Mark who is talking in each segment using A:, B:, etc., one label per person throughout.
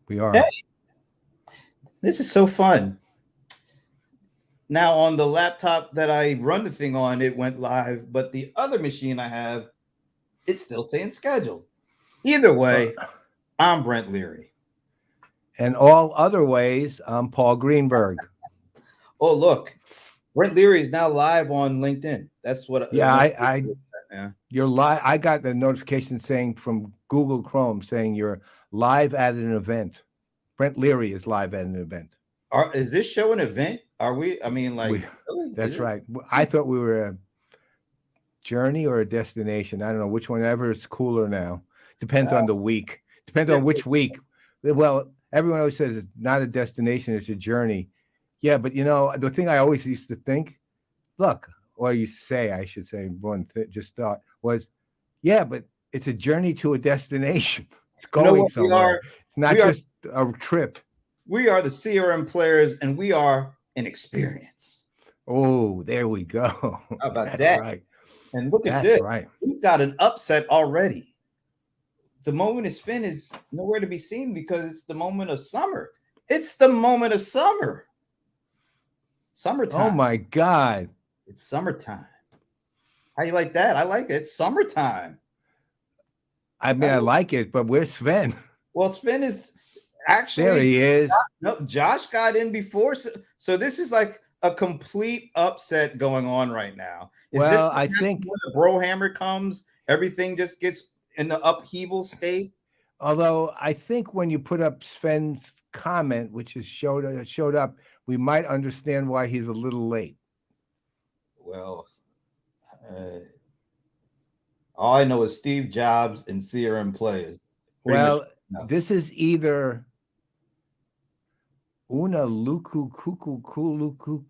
A: We are.
B: Hey, this is so fun. Now, on the laptop that I run the thing on, it went live, but the other machine I have, it's still saying scheduled. Either
A: Uh,
B: way, I'm Brent Leary.
A: and all other ways, I'm Paul Greenberg.
B: Oh, look, Brent Leary is now live on LinkedIn. That's what the
A: Yeah,
B: notification is. Yeah.
A: you're live. I got the notification saying from Google Chrome saying you're live at an event. Brent Leary is live at an event.
B: Is this show an event? Are we? I mean,
A: We,
B: really? Is
A: that's
B: it?
A: right. I thought we were a journey or a destination. I don't know which one ever is cooler now. Depends on the week. Depends on which week. Well, everyone always says it's not a destination, it's a journey. Yeah, but the thing I always used to think, look, or you say, I should say, just thought was, yeah, but it's a journey to a destination. It's
B: You know
A: going
B: what we
A: somewhere.
B: are?
A: It's not
B: We are
A: just a trip.
B: we are the CRM players, and we are an experience.
A: Oh, there we go.
B: How about
A: That's
B: that?
A: right.
B: And look at
A: That's
B: this.
A: right.
B: We've got an upset already. The moment is Finn is nowhere to be seen because it's the moment of summer. It's the moment of summer. Summertime.
A: Oh my God.
B: It's summertime. How you like that? I like it. It's summertime.
A: I mean, I like it, but where's Sven?
B: Well, Sven is actually
A: There he is.
B: No, Josh got in before. So this is like a complete upset going on right now.
A: Well, I think
B: when the Brohammer comes, everything just gets in the upheaval state.
A: Although I think when you put up Sven's comment, which is showed up, we might understand why he's a little late.
B: Well, all I know is Steve Jobs and CRM Playaz.
A: Well, this is either Una Luku Kuku Kuluku.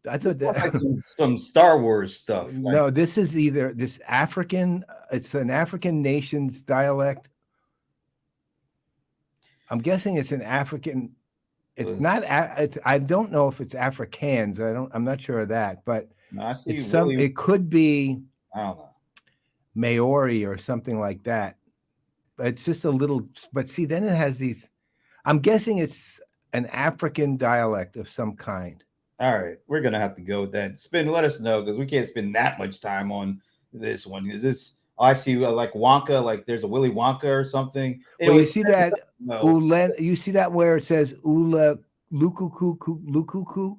A: I thought that
B: like some Star Wars stuff.
A: No, this is either this African. It's an African nation's dialect. I'm guessing it's an African. It's not. I don't know if it's Afrikaans. I'm not sure of that, but it's some. It could be.
B: I don't know.
A: Maori or something like that. But it's just a little. But see, then it has these. I'm guessing it's an African dialect of some kind.
B: All right, we're gonna have to go with that. Let us know because we can't spend that much time on this one. Is this? I see like Wonka, like there's a Willy Wonka or something.
A: Well, you see that? You see that where it says Ula Lukuku Lukuku?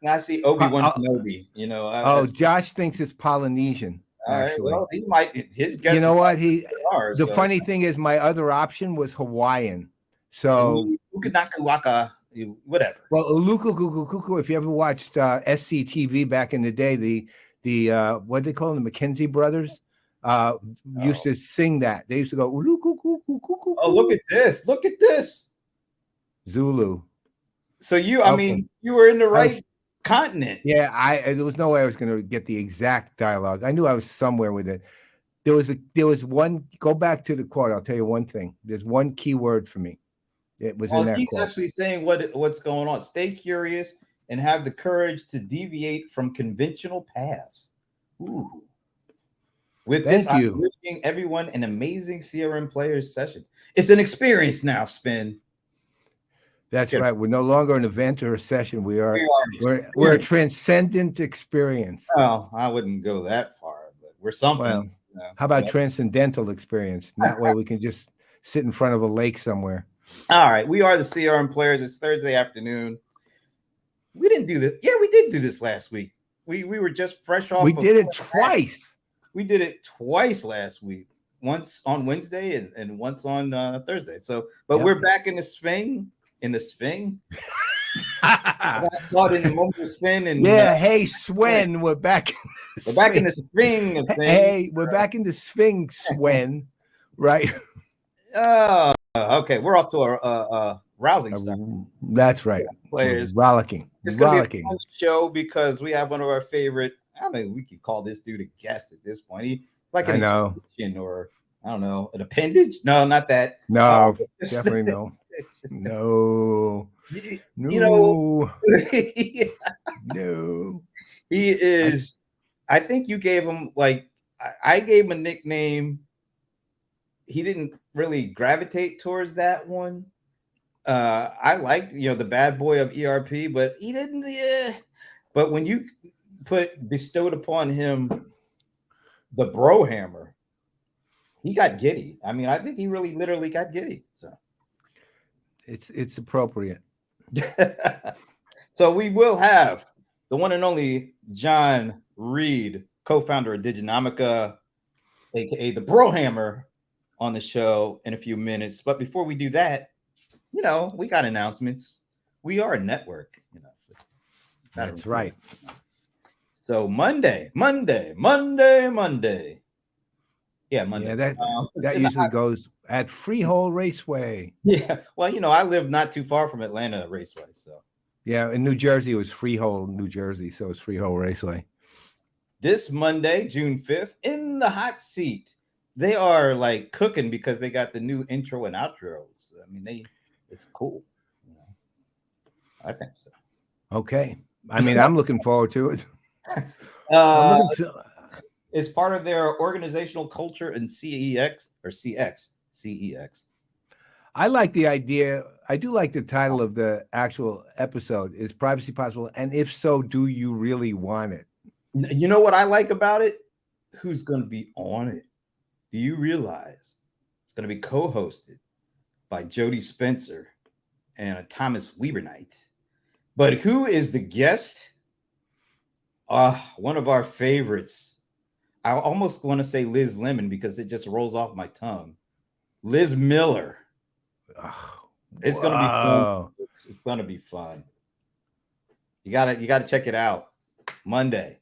B: I see Obi-Wan Kenobi.
A: Josh thinks it's Polynesian. Actually,
B: well, he might. His guess.
A: You know what? The funny thing is, my other option was Hawaiian. So
B: Waka. Whatever.
A: Well, Ulukukukuku, if you ever watched SCTV back in the day, the what do they call them, the Mackenzie brothers used to sing that. They used to go Ulukukukukuku.
B: Oh, look at this. Look at this.
A: Zulu.
B: So you were in the right continent.
A: Yeah, there was no way I was going to get the exact dialogue. I knew I was somewhere with it. There was one, go back to the quote. I'll tell you one thing. There's one key word for me. It was in that
B: he's
A: quote.
B: Actually saying what's going on. Stay curious and have the courage to deviate from conventional paths. Ooh. With this, I'm wishing everyone an amazing CRM Players session. It's an experience now, Spin.
A: That's right. We're no longer an event or a session. We're a transcendent experience.
B: Well, I wouldn't go that far, but we're something.
A: Well, how about transcendental experience? That way we can just sit in front of a lake somewhere.
B: All right, we are the CRM Players. It's Thursday afternoon. We didn't do this. Yeah, we did do this last week. We were just fresh off.
A: We did it twice.
B: We did it twice last week. Once on Wednesday and once on Thursday. So, but we're back in the swing. In the swing. I thought in the moment of spin and
A: hey Swen, we're back.
B: We're back in the swing of things.
A: Hey, we're back in the swing, Swen. Right.
B: Okay, we're off to a rousing start.
A: That's right.
B: Players
A: rollicking.
B: It's gonna be a fun show because we have one of our favorite. I don't know. We could call this dude a guest at this point. He's like an extension or I don't know, an appendage. No, not that.
A: No, definitely no. No.
B: No.
A: No.
B: He is. I think you gave him I gave him a nickname. didn't really gravitate towards that one. I liked, the Bad Boy of ERP, but he didn't. Yeah. But when you bestowed upon him the Brohammer, he got giddy. I mean, I think he really literally got giddy. So
A: it's appropriate.
B: So we will have the one and only Jon Reed, co-founder of Diginomica, aka the Brohammer, on the show in a few minutes. But before we do that, we got announcements. We are a network,
A: That's right.
B: So Monday. Yeah, Monday.
A: Yeah, that usually goes at Freehold Raceway.
B: Yeah, well, I live not too far from Atlanta Raceway, so.
A: Yeah, in New Jersey, it was Freehold, New Jersey, so it's Freehold Raceway.
B: This Monday, June 5th, in the hot seat. They are like cooking because they got the new intro and outros. I mean, it's cool. I think so.
A: Okay. I mean, I'm looking forward to it.
B: It's part of their organizational culture and CEX.
A: I like the idea. I do like the title of the actual episode. Is privacy possible? And if so, do you really want it?
B: You know what I like about it? Who's going to be on it? Do you realize it's going to be co-hosted by Jody Spencer and Thomas Webernight? But who is the guest? One of our favorites. I almost want to say Liz Lemon because it just rolls off my tongue. Liz Miller. It's going to be fun. It's going to be fun. You got to check it out. Monday,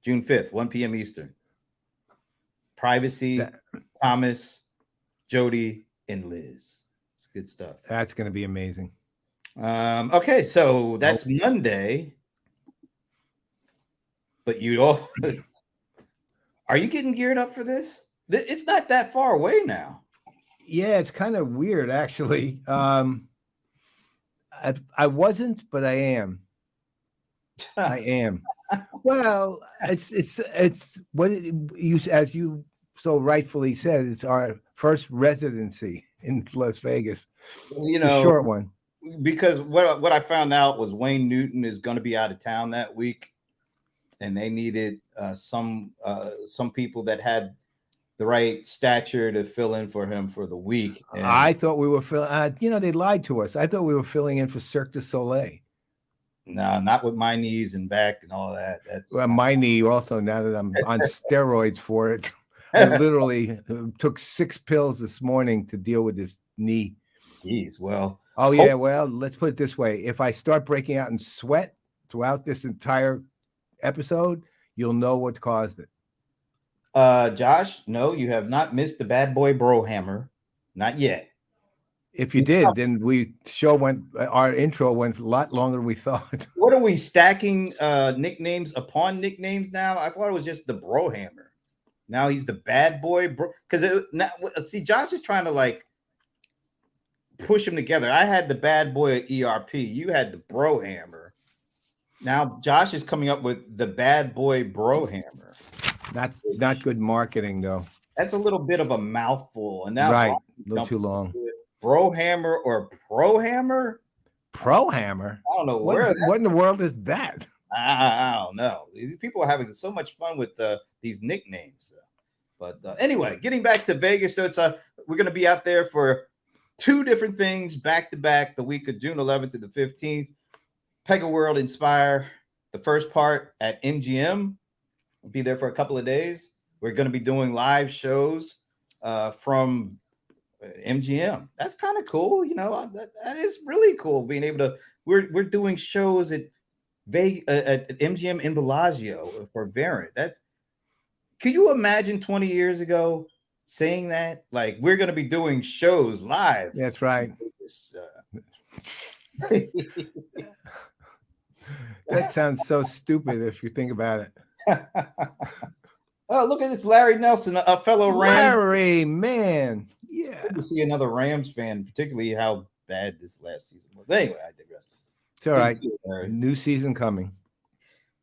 B: June 5th, 1 p.m. Eastern. Privacy, Thomas, Jody, and Liz. It's good stuff.
A: That's going to be amazing.
B: Okay, so that's Monday. But are you getting geared up for this? It's not that far away now.
A: Yeah, it's kind of weird, actually. I wasn't, but I am. I am. Well, it's what as you so rightfully said, it's our first residency in Las Vegas. A short one.
B: Because what I found out was Wayne Newton is going to be out of town that week, and they needed some people that had the right stature to fill in for him for the week. And
A: I thought we were filling. They lied to us. I thought we were filling in for Cirque du Soleil.
B: No, not with my knees and back and all that. That's
A: my knee also. Now that I'm on steroids for it, I literally took 6 pills this morning to deal with this knee.
B: Jeez, well.
A: Oh yeah, well, let's put it this way: if I start breaking out in sweat throughout this entire episode, you'll know what caused it.
B: Josh, no, you have not missed the Bad Boy Brohammer, not yet.
A: If you did, then our intro went a lot longer than we thought.
B: What are we stacking nicknames upon nicknames now? I thought it was just the Brohammer. Now he's the Bad Boy because see, Josh is trying to push them together. I had the Bad Boy of ERP. You had the Brohammer. Now Josh is coming up with the Bad Boy Brohammer.
A: Not good marketing though.
B: That's a little bit of a mouthful, and now
A: right, a little too long.
B: Brohammer or Prohammer?
A: Prohammer?
B: I don't know
A: what in the world is that.
B: I don't know. These people are having so much fun with these nicknames. But anyway, getting back to Vegas, so we're going to be out there for 2 different things back to back the week of June 11th to the 15th. Pega World Inspire, the first part at MGM. We'll be there for a couple of days. We're going to be doing live shows from MGM. That's kind of cool. That is really cool being able to. We're doing shows at MGM in Bellagio for Variant. Could you imagine 20 years ago saying that? Like, we're going to be doing shows live.
A: That's right. That sounds so stupid if you think about it.
B: Oh, look at this, Larry Nelson, a fellow Rams.
A: Larry, man. Yeah.
B: It's good to see another Rams fan, particularly how bad this last season was. But anyway, I digress.
A: It's all right. New season coming.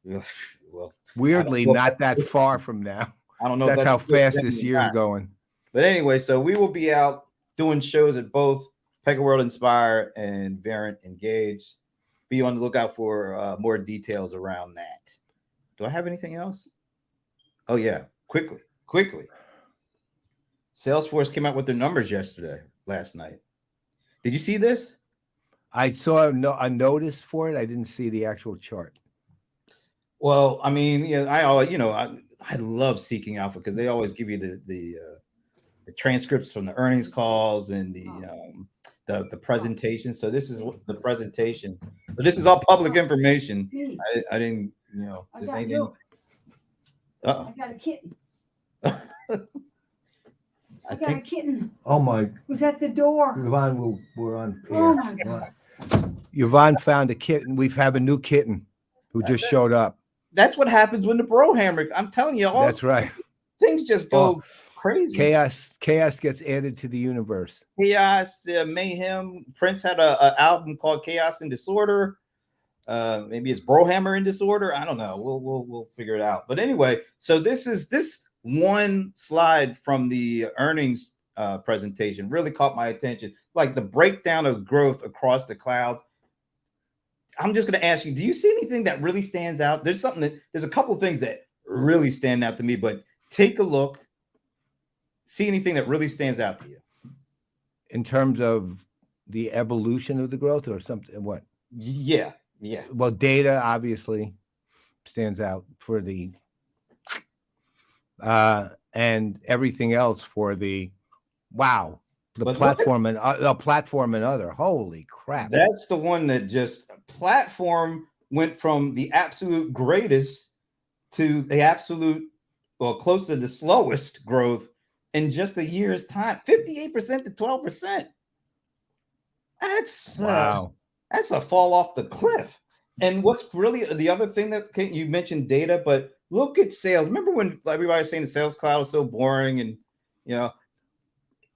B: Well,
A: weirdly, not that far from now.
B: I don't know.
A: That's how fast this year is going.
B: But anyway, so we will be out doing shows at both Pega World Inspire and Variant Engage. Be on the lookout for more details around that. Do I have anything else? Oh yeah, quickly. Salesforce came out with their numbers last night. Did you see this?
A: I saw a notice for it. I didn't see the actual chart.
B: Well, I mean, I love Seeking Alpha because they always give you the transcripts from the earnings calls and the presentation. So this is the presentation. But this is all public information. I didn't, this ain't.
C: I got a kitten. I got a kitten.
A: Oh my!
C: Was at the door.
A: Yvonne, we're on.
C: Oh my God!
A: Yvonne found a kitten. We have a new kitten who just showed up.
B: That's what happens when the Brohammer. I'm telling you,
A: That's right.
B: Things just go crazy.
A: Chaos gets added to the universe.
B: Chaos, mayhem. Prince had a album called Chaos and Disorder. Maybe it's Brohammer in Disorder. I don't know. We'll figure it out. But anyway, so this one slide from the earnings presentation really caught my attention. Like the breakdown of growth across the clouds. I'm just going to ask you, do you see anything that really stands out? There's a couple of things that really stand out to me, but take a look. See anything that really stands out to you?
A: In terms of the evolution of the growth or something? What?
B: Yeah.
A: Well, data obviously stands out for the and everything else for the platform and other. Holy crap!
B: That's the one that just platform went from the absolute greatest to the absolute, close to the slowest growth in just a year's time. 58% to 12%. That's wow. That's a fall off the cliff. And what's really the other thing that you mentioned data, but look at sales. Remember when everybody was saying the sales cloud was so boring, and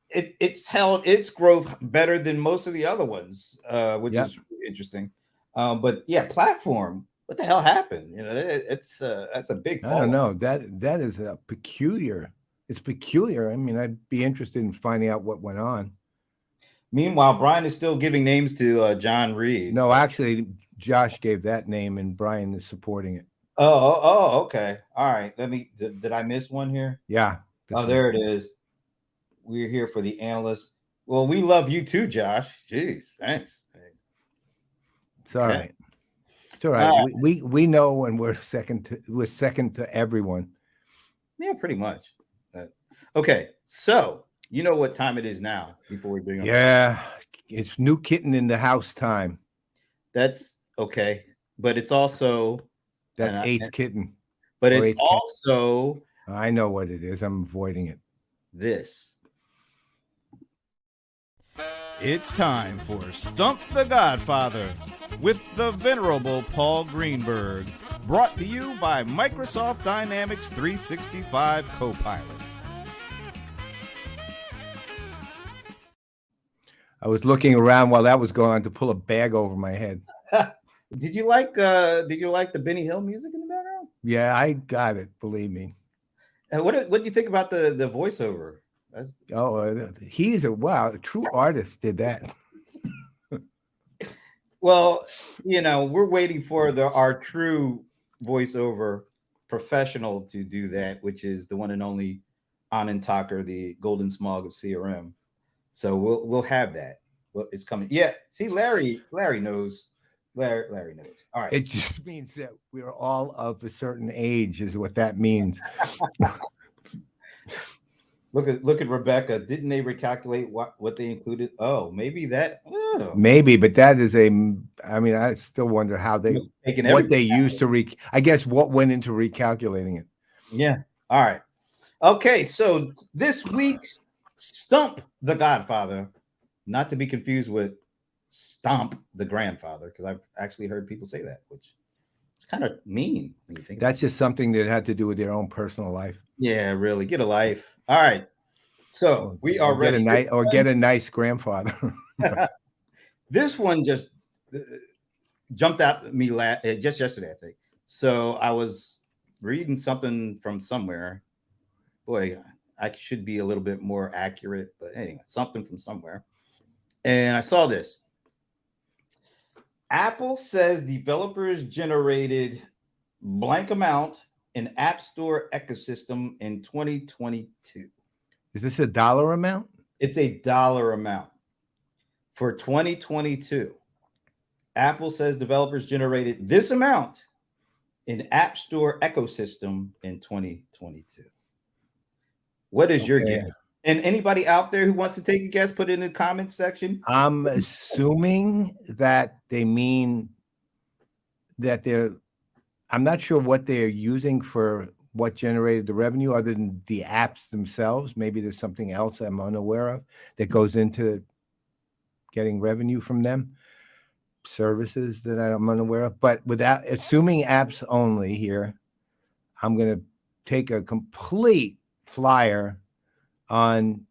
B: it's held its growth better than most of the other ones, which is really interesting. But yeah, platform. What the hell happened? That's a big fall.
A: I don't know. That is a peculiar. It's peculiar. I mean, I'd be interested in finding out what went on.
B: Meanwhile, Brian is still giving names to Jon Reed.
A: No, actually, Josh gave that name, and Brian is supporting it.
B: Oh, okay. All right. Did I miss one here?
A: Yeah.
B: There it is. We're here for the analysts. Well, we love you too, Josh. Jeez, thanks.
A: It's all right. It's all right. We know when we're second to everyone.
B: Yeah, pretty much. Okay, so you know what time it is now before we bring up.
A: Yeah, it's new kitten in the house time.
B: That's okay, but it's also
A: that's eighth kitten.
B: But it's also
A: kitten. I know what it is. I'm avoiding it.
B: This. It's time for Stump the Godfather with the venerable Paul Greenberg, brought to you by Microsoft Dynamics 365 Copilot.
A: I was looking around while that was going on to pull a bag over my head.
B: Did you like the Benny Hill music in the background?
A: Yeah, I got it. Believe me.
B: What do you think about the voiceover?
A: He's a true artist did that.
B: Well, we're waiting for our true voiceover professional to do that, which is the one and only Anand Thakur, the golden smog of CRM. So we'll have that. Well, it's coming. Yeah. See, Larry knows. Larry knows. All right.
A: It just means that we're all of a certain age, is what that means.
B: Look at Rebecca. Didn't they recalculate what they included? Oh, maybe that. Oh.
A: Maybe, but that is I still wonder how what they used to I guess what went into recalculating it.
B: Yeah. All right. Okay. So this week's Stump the Godfather, not to be confused with Stomp the Grandfather, because I've actually heard people say that, which is kind of mean when you think.
A: That's just something that had to do with their own personal life.
B: Yeah, really. Get a life. All right. So we are ready.
A: Get a nice grandfather.
B: This one just jumped out at me just yesterday, I think. So I was reading something from somewhere. Boy, I should be a little bit more accurate, but anyway, something from somewhere. And I saw this. Apple says developers generated blank amount in App Store ecosystem in 2022.
A: Is this a dollar amount?
B: It's a dollar amount for 2022. Apple says developers generated this amount in App Store ecosystem in 2022. What is your guess? And anybody out there who wants to take a guess, put it in the comment section.
A: I'm assuming that they mean that I'm not sure what they're using for what generated the revenue other than the apps themselves. Maybe there's something else I'm unaware of that goes into getting revenue from them, services that I'm unaware of. But without assuming apps only here, I'm going to take a complete flyer on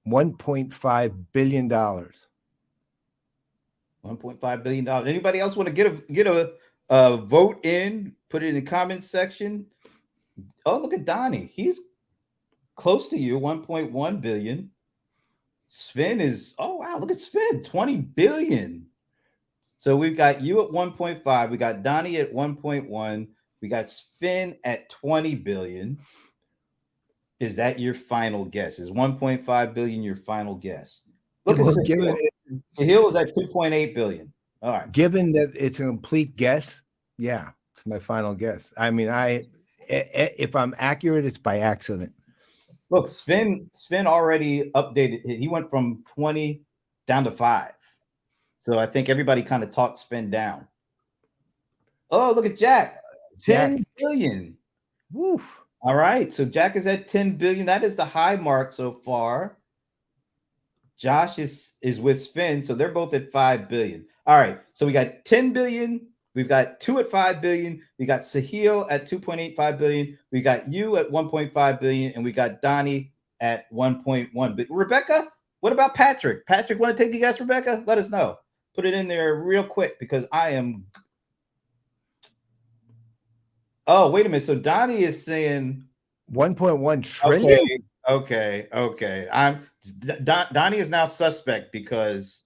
A: $1.5 billion.
B: $1.5 billion. Anybody else want to get a vote in? Put it in the comments section. Oh, look at Donnie. He's close to you, 1.1 billion. Sven is, oh wow, look at Sven, 20 billion. So we've got you at 1.5. We got Donnie at 1.1. We got Sven at 20 billion. Is that your final guess? Is 1.5 billion your final guess? Look at Sahil is at 2.8 billion. All right.
A: Given that it's a complete guess, yeah, it's my final guess. I mean, if I'm accurate, it's by accident.
B: Look, Sven already updated. He went from 20 down to 5. So I think everybody kind of talked Sven down. Oh, look at Jack. 10 billion.
A: Woof.
B: All right. So Jack is at 10 billion. That is the high mark so far. Josh is with Sven. So they're both at 5 billion. All right. So we got 10 billion. We've got 2 at 5 billion. We got Sahil at 2.85 billion. We got you at 1.5 billion. And we got Donnie at 1.1 billion. Rebecca, what about Patrick? Patrick, want to take the guess, Rebecca? Let us know. Put it in there real quick because I am. Oh, wait a minute. So Donnie is saying
A: 1.1 trillion.
B: Okay. Donnie is now suspect because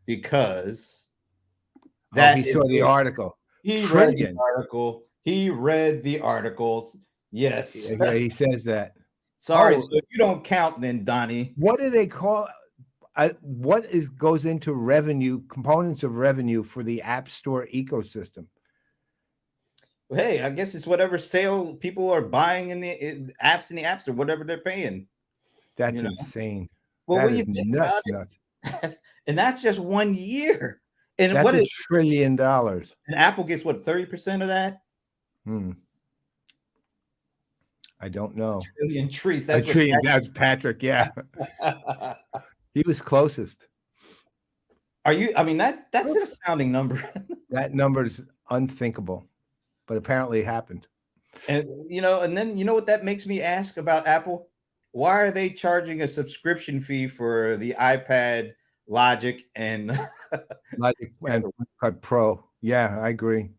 A: that he saw the article.
B: He read the articles. Yes.
A: Yeah, he says that.
B: Sorry, so if you don't count, then Donnie.
A: What do they call? What goes into revenue, components of revenue for the App Store ecosystem?
B: Hey, I guess it's whatever sale people are buying in the apps in the App Store, whatever they're paying.
A: That's insane.
B: Well,
A: that is nuts.
B: And that's just 1 year. And
A: that's
B: what
A: $1
B: is
A: trillion?
B: And Apple gets what, 30% of that?
A: I don't know.
B: Trillion trees.
A: That's Patrick. Yeah. He was closest.
B: Are you? I mean, that's an astounding number.
A: That number is unthinkable, but apparently it happened.
B: And then what that makes me ask about Apple? Why are they charging a subscription fee for the iPad, Logic, and
A: Logic and Cut Pro? Yeah, I agree.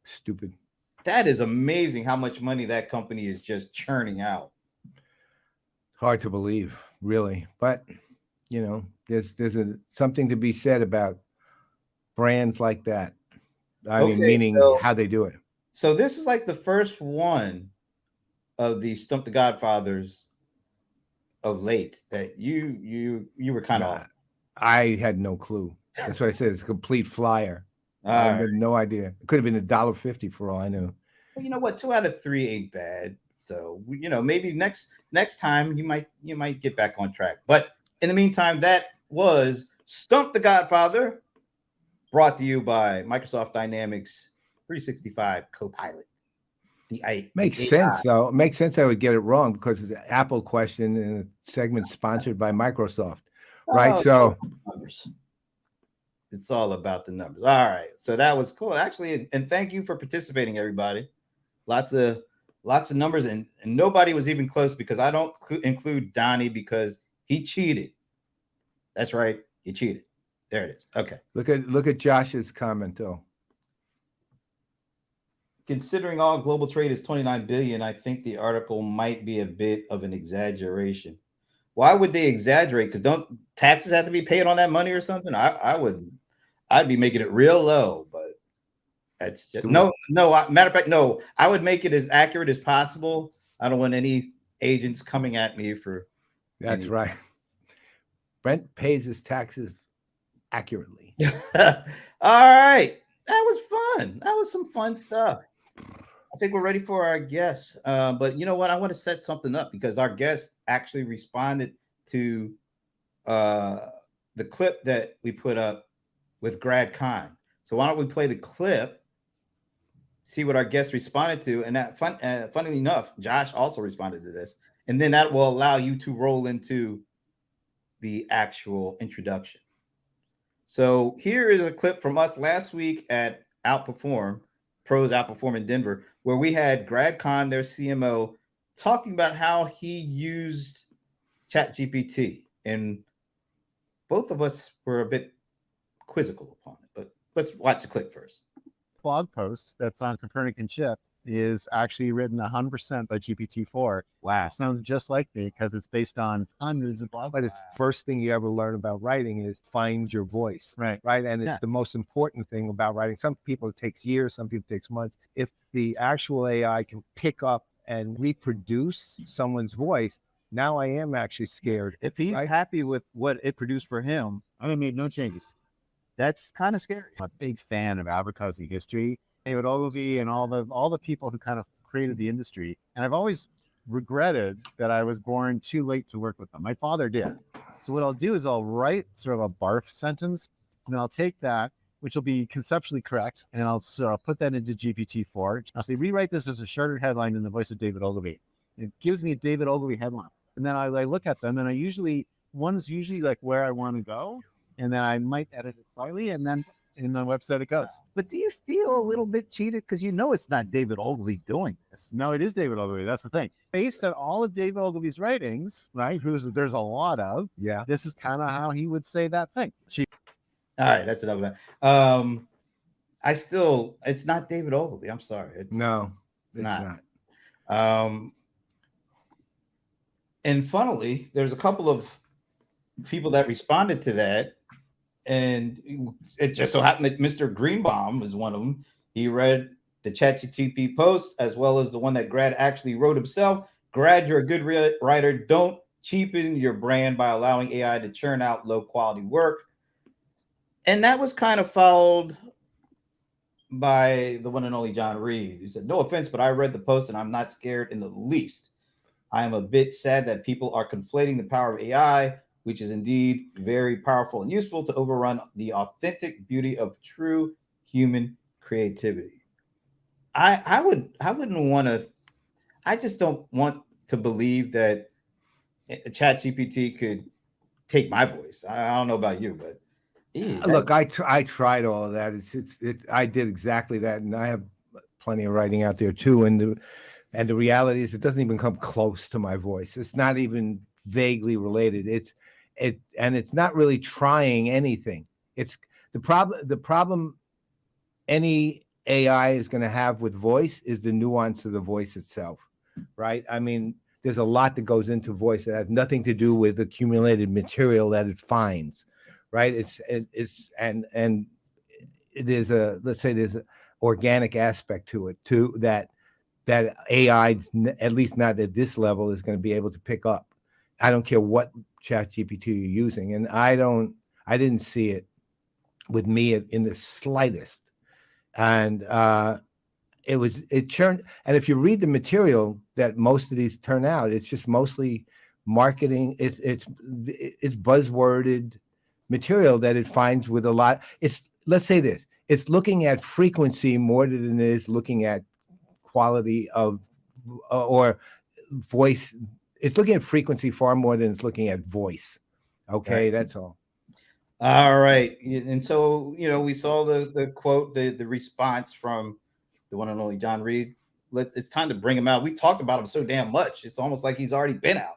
A: Stupid.
B: That is amazing how much money that company is just churning out.
A: Hard to believe, really. But, there's something to be said about brands like that. I mean, meaning how they do it.
B: So this is like the first one of the Stump the Godfathers of late that you were kind of off.
A: I had no clue. That's what I said. It's a complete flyer. I had no idea. It could have been $1.50 for all I knew.
B: Well, you know what? 2 out of 3 ain't bad. So maybe next time you might get back on track. But in the meantime, that was Stump the Godfather, brought to you by Microsoft Dynamics 365 Copilot.
A: Makes sense though. It makes sense I would get it wrong because it's an Apple question in a segment sponsored by Microsoft, right? So
B: it's all about the numbers. All right. So that was cool. Actually, and thank you for participating, everybody. Lots of numbers, and nobody was even close because I don't include Donnie because he cheated. That's right. He cheated. There it is. Okay.
A: Look at Josh's comment though.
B: considering all global trade is 29 billion, I think the article might be a bit of an exaggeration. Why would they exaggerate? Because don't taxes have to be paid on that money or something? I'd be making it real low, but that's just no. Matter of fact, no. I would make it as accurate as possible. I don't want any agents coming at me for.
A: That's right. Brent pays his taxes accurately.
B: All right, that was fun. That was some fun stuff. I think we're ready for our guests. But you know what? I want to set something up because our guest actually responded to the clip that we put up with GradCon. So why don't we play the clip, see what our guest responded to, and that funnily enough, Josh also responded to this, and then that will allow you to roll into the actual introduction. So here is a clip from us last week at Pros Outperform in Denver, where we had GradCon, their CMO, talking about how he used ChatGPT, and both of us were a bit quizzical upon it. But let's watch the clip first.
D: Blog post that's on Copernican Shift is actually written 100% by GPT-4.
E: Wow.
D: It sounds just like me because it's based on hundreds of blog
A: But
D: posts.
A: it's first thing you ever learn about writing is find your voice.
D: Right.
A: Right. And it's
D: Yeah.
A: the most important thing about writing. Some people it takes years, some people it takes months. If the actual AI can pick up and reproduce someone's voice, now I am actually scared.
E: If he's
A: Right.
E: happy with what it produced for him,
D: I made no changes.
E: that's kind of scary.
D: I'm a big fan of advertising history. David Ogilvy and all the people who kind of created the industry. And I've always regretted that I was born too late to work with them. My father did. So what I'll do is I'll write sort of a barf sentence, and then I'll take that, which will be conceptually correct, and I'll put that into GPT-4. I'll say, rewrite this as a shorter headline in the voice of David Ogilvy. It gives me a David Ogilvy headline. And then I look at them, and one's usually like where I want to go, and then I might edit it slightly, and then in the website it goes.
E: But do you feel a little bit cheated? Because you know it's not David Ogilvy doing this.
D: No, it is David Ogilvy. That's the thing. Based on all of David Ogilvy's writings, right, there's a lot of,
A: Yeah.
D: this is kind of how he would say that thing.
B: All right, that's enough of that. It's not David Ogilvy. I'm sorry. It's
A: not.
B: And funnily, there's a couple of people that responded to that, and it just so happened that Mr. Greenbaum is one of them. He read the ChatGPT post as well as the one that Grad actually wrote himself. Grad, you're a good writer. Don't cheapen your brand by allowing AI to churn out low quality work. And that was kind of followed by the one and only Jon Reed, who said, no offense, but I read the post and I'm not scared in the least. I am a bit sad that people are conflating the power of AI, which is indeed very powerful and useful, to overrun the authentic beauty of true human creativity. I wouldn't want to. I just don't want to believe that ChatGPT could take my voice. I don't know about you, but
A: Look, I tried all of that. I did exactly that, and I have plenty of writing out there too. And the reality is, it doesn't even come close to my voice. It's not even vaguely related. It's not really trying anything. It's the problem any AI is going to have with voice is the nuance of the voice itself, right? I mean, there's a lot that goes into voice that has nothing to do with accumulated material that it finds, right? There's an organic aspect to it too that AI, at least not at this level, is going to be able to pick up. I don't care what ChatGPT you're using, and I didn't see it with me in the slightest. And it churned. And if you read the material that most of these turn out, it's just mostly marketing. It's buzzworded material that it finds with a lot. Let's say this: it's looking at frequency more than it is looking at quality of or voice. It's looking at frequency far more than it's looking at voice. Okay, right. That's all.
B: All right. And so, we saw the quote, the response from the one and only Jon Reed. It's time to bring him out. We talked about him so damn much. It's almost like he's already been out.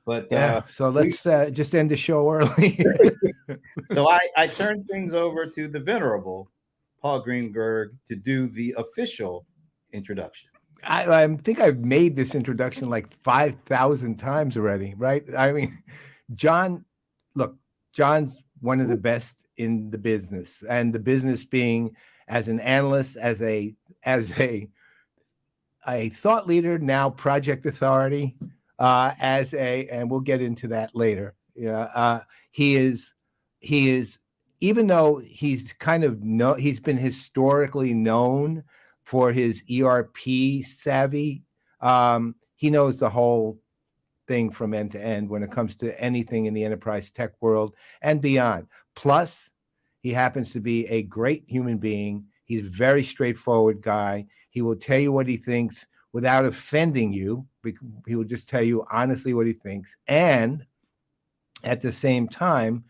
B: But
A: yeah, so let's just end the show early.
B: So I turned things over to the venerable Paul Greenberg to do the official introduction.
A: I think I've made this introduction like 5,000 times already, right? I mean, Jon, look, Jon's one of the best in the business, and the business being as an analyst, as a thought leader, now project authority, and we'll get into that later. Yeah, he is, even though he's he's been historically known for his ERP savvy. He knows the whole thing from end to end when it comes to anything in the enterprise tech world and beyond. Plus, he happens to be a great human being. He's a very straightforward guy. He will tell you what he thinks without offending you. He will just tell you honestly what he thinks. And at the same time,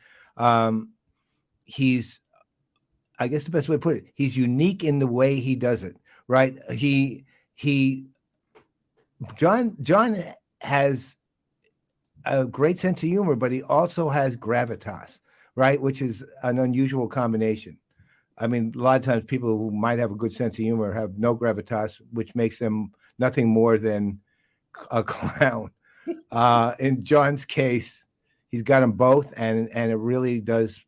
A: he's, I guess the best way to put it, he's unique in the way he does it. Right. Jon has a great sense of humor, but he also has gravitas, right? Which is an unusual combination. I mean, a lot of times people who might have a good sense of humor have no gravitas, which makes them nothing more than a clown. In Jon's case, he's got them both, and it really does.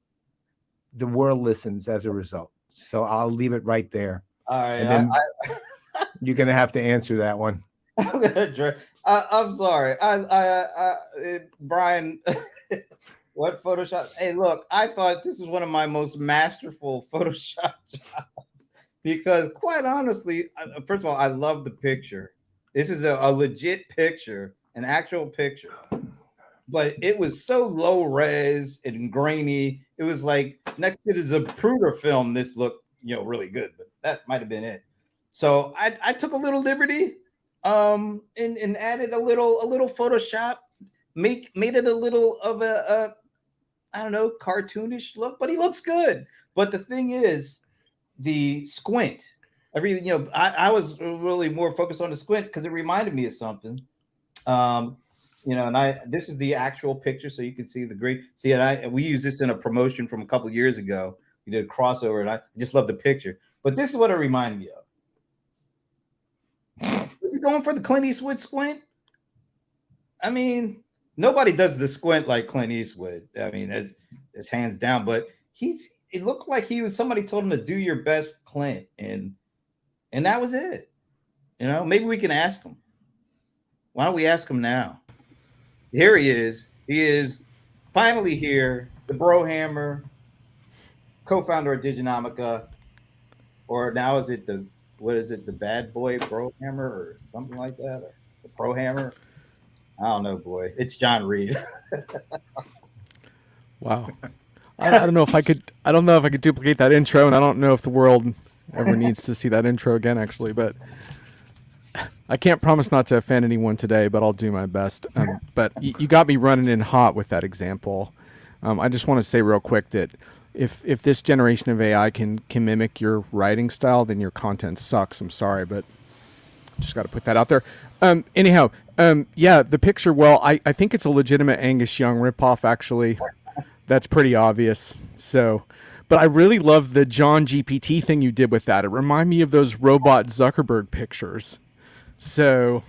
A: The world listens as a result. So I'll leave it right there.
B: All right,
A: and then you're gonna have to answer that one.
B: I'm sorry, Brian. What Photoshop? Hey, look, I thought this was one of my most masterful Photoshop jobs because, quite honestly, first of all, I love the picture. This is a legit picture, an actual picture, but it was so low res and grainy. It was like next to the Zapruder film. This looked, really good, but that might have been it. So I took a little liberty, and added a little Photoshop, made it a little of a I don't know, cartoonish look, but he looks good. But the thing is, the squint. I was really more focused on the squint because it reminded me of something. This is the actual picture, so you can see the great. See, and we used this in a promotion from a couple of years ago. We did a crossover, and I just love the picture. But this is what it reminded me of. Is he going for the Clint Eastwood squint? I mean, nobody does the squint like Clint Eastwood. I mean, it's hands down. But it looked like somebody told him to do your best, Clint, and that was it. Maybe we can ask him. Why don't we ask him now? Here he is. He is finally here. The Brohammer, co-founder of Diginomica, or now is it the Bad Boy Brohammer or something like that, or the Brohammer? I don't know, boy. It's Jon Reed.
F: Wow. I don't know if I could duplicate that intro, and I don't know if the world ever needs to see that intro again, actually, but I can't promise not to offend anyone today, but I'll do my best. But you got me running in hot with that example. I just want to say real quick that if this generation of AI can mimic your writing style, then your content sucks. I'm sorry, but just got to put that out there. Anyhow, the picture, well, I think it's a legitimate Angus Young ripoff, actually. That's pretty obvious. So, but I really love the John GPT thing you did with that. It reminded me of those robot Zuckerberg pictures. So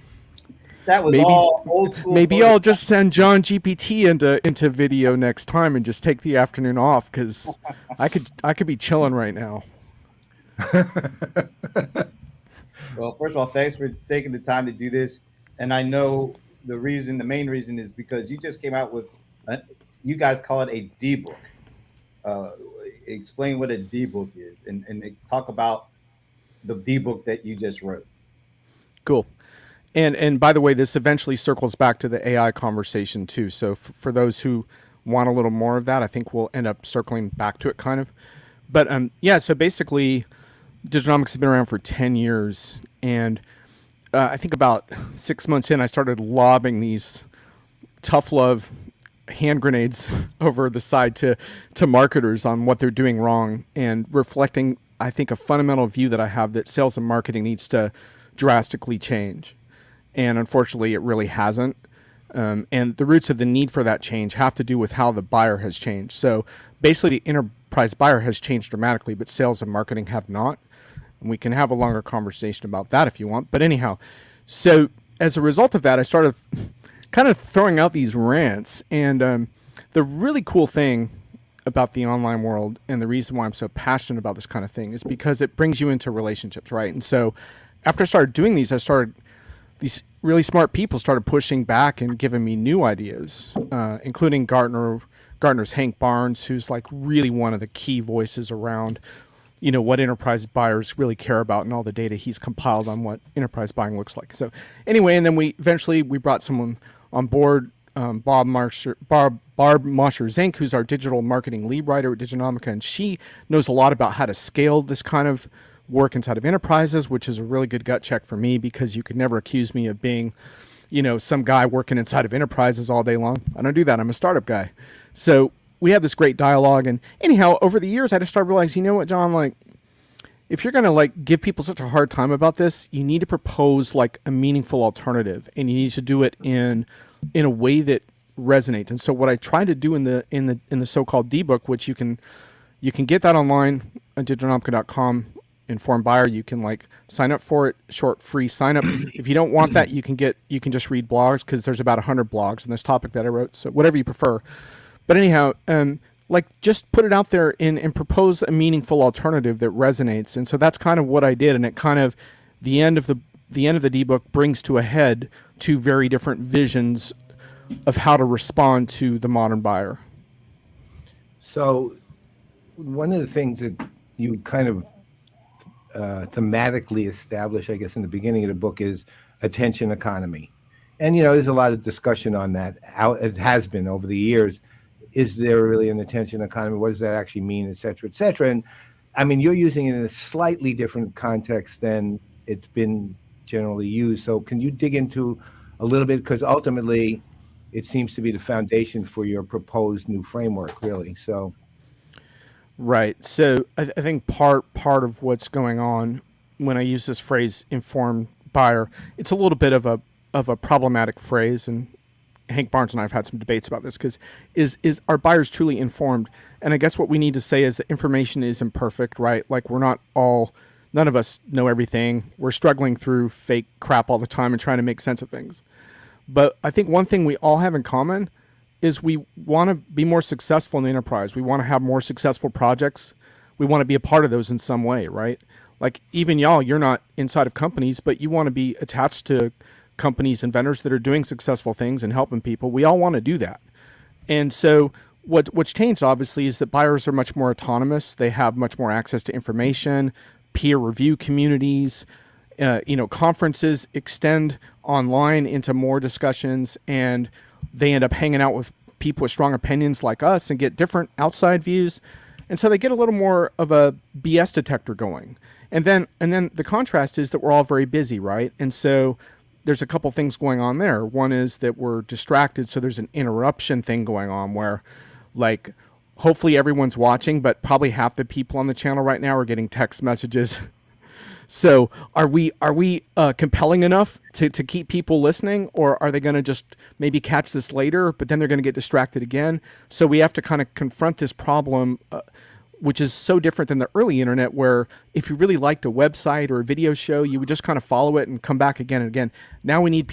B: that was all old school.
F: Maybe I'll just send John GPT into video next time and just take the afternoon off, because I could be chilling right now.
B: Well, first of all, thanks for taking the time to do this. And I know the main reason is because you just came out with, you guys call it a dbook. Explain what a dbook is and talk about the dbook that you just wrote.
F: Cool. And by the way, this eventually circles back to the AI conversation too. So for those who want a little more of that, I think we'll end up circling back to it kind of. But so basically, Diginomics has been around for 10 years. And I think about 6 months in, I started lobbing these tough love hand grenades over the side to marketers on what they're doing wrong, and reflecting, I think, a fundamental view that I have that sales and marketing needs to drastically change. And unfortunately, it really hasn't. And the roots of the need for that change have to do with how the buyer has changed. So basically, the enterprise buyer has changed dramatically, but sales and marketing have not. And we can have a longer conversation about that if you want. But anyhow, so as a result of that, I started kind of throwing out these rants. And the really cool thing about the online world, and the reason why I'm so passionate about this kind of thing, is because it brings you into relationships, right? And so after I started doing these, these really smart people started pushing back and giving me new ideas, including Gartner's Hank Barnes, who's like really one of the key voices around, what enterprise buyers really care about and all the data he's compiled on what enterprise buying looks like. So anyway, and then we brought someone on board, Barb Mosher-Zink, who's our digital marketing lead writer at Diginomica, and she knows a lot about how to scale this kind of work inside of enterprises, which is a really good gut check for me, because you could never accuse me of being, some guy working inside of enterprises all day long. I don't do that. I'm a startup guy. So we had this great dialogue, and anyhow, over the years, I just started realizing, you know what, John, like, if you're going to like give people such a hard time about this, you need to propose like a meaningful alternative, and you need to do it in a way that resonates. And so what I try to do in the so-called dbook, which you can get that online on diginomica.com, Informed Buyer, you can like sign up for it, short free sign up. If you don't want that, you can just read blogs, because there's about 100 blogs on this topic that I wrote. So whatever you prefer. But anyhow, like just put it out there and propose a meaningful alternative that resonates. And so that's kind of what I did. And it kind of, the end of the dbook brings to a head two very different visions of how to respond to the modern buyer.
A: So one of the things that you kind of thematically establish, I guess, in the beginning of the book is attention economy. And, there's a lot of discussion on that. How it has been over the years. Is there really an attention economy? What does that actually mean, et cetera, et cetera? And I mean, you're using it in a slightly different context than it's been generally used. So can you dig into a little bit? Because ultimately, it seems to be the foundation for your proposed new framework, really. So.
F: Right. So I think part of what's going on when I use this phrase informed buyer, it's a little bit of a problematic phrase, and Hank Barnes and I have had some debates about this, because is our buyers truly informed? And I guess what we need to say is that information is imperfect, right? Like none of us know everything. We're struggling through fake crap all the time and trying to make sense of things. But I think one thing we all have in common is we want to be more successful in the enterprise. We want to have more successful projects. We want to be a part of those in some way, right? Like even y'all, you're not inside of companies, but you want to be attached to companies and vendors that are doing successful things and helping people. We all want to do that. And so what's changed, obviously, is that buyers are much more autonomous. They have much more access to information, peer review communities, conferences extend online into more discussions, and they end up hanging out with people with strong opinions like us and get different outside views. And so they get a little more of a BS detector going. And then the contrast is that we're all very busy, right? And so there's a couple things going on there. One is that we're distracted. So there's an interruption thing going on where, like, hopefully everyone's watching, but probably half the people on the channel right now are getting text messages. So are we compelling enough to keep people listening, or are they going to just maybe catch this later, but then they're going to get distracted again? So we have to kind of confront this problem, which is so different than the early internet, where if you really liked a website or a video show, you would just kind of follow it and come back again and again. Now we need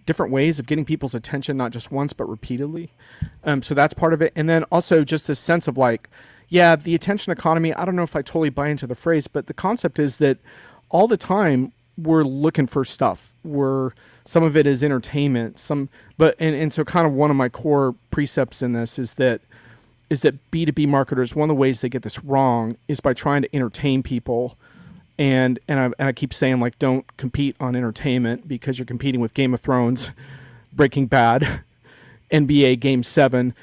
F: different ways of getting people's attention, not just once, but repeatedly. So that's part of it. And then also just this sense of like, yeah, the attention economy, I don't know if I totally buy into the phrase, but the concept is that all the time we're looking for stuff. Some of it is entertainment, so kind of one of my core precepts in this is that B2B marketers, one of the ways they get this wrong is by trying to entertain people. And I keep saying, like, don't compete on entertainment, because you're competing with Game of Thrones, Breaking Bad, NBA Game 7.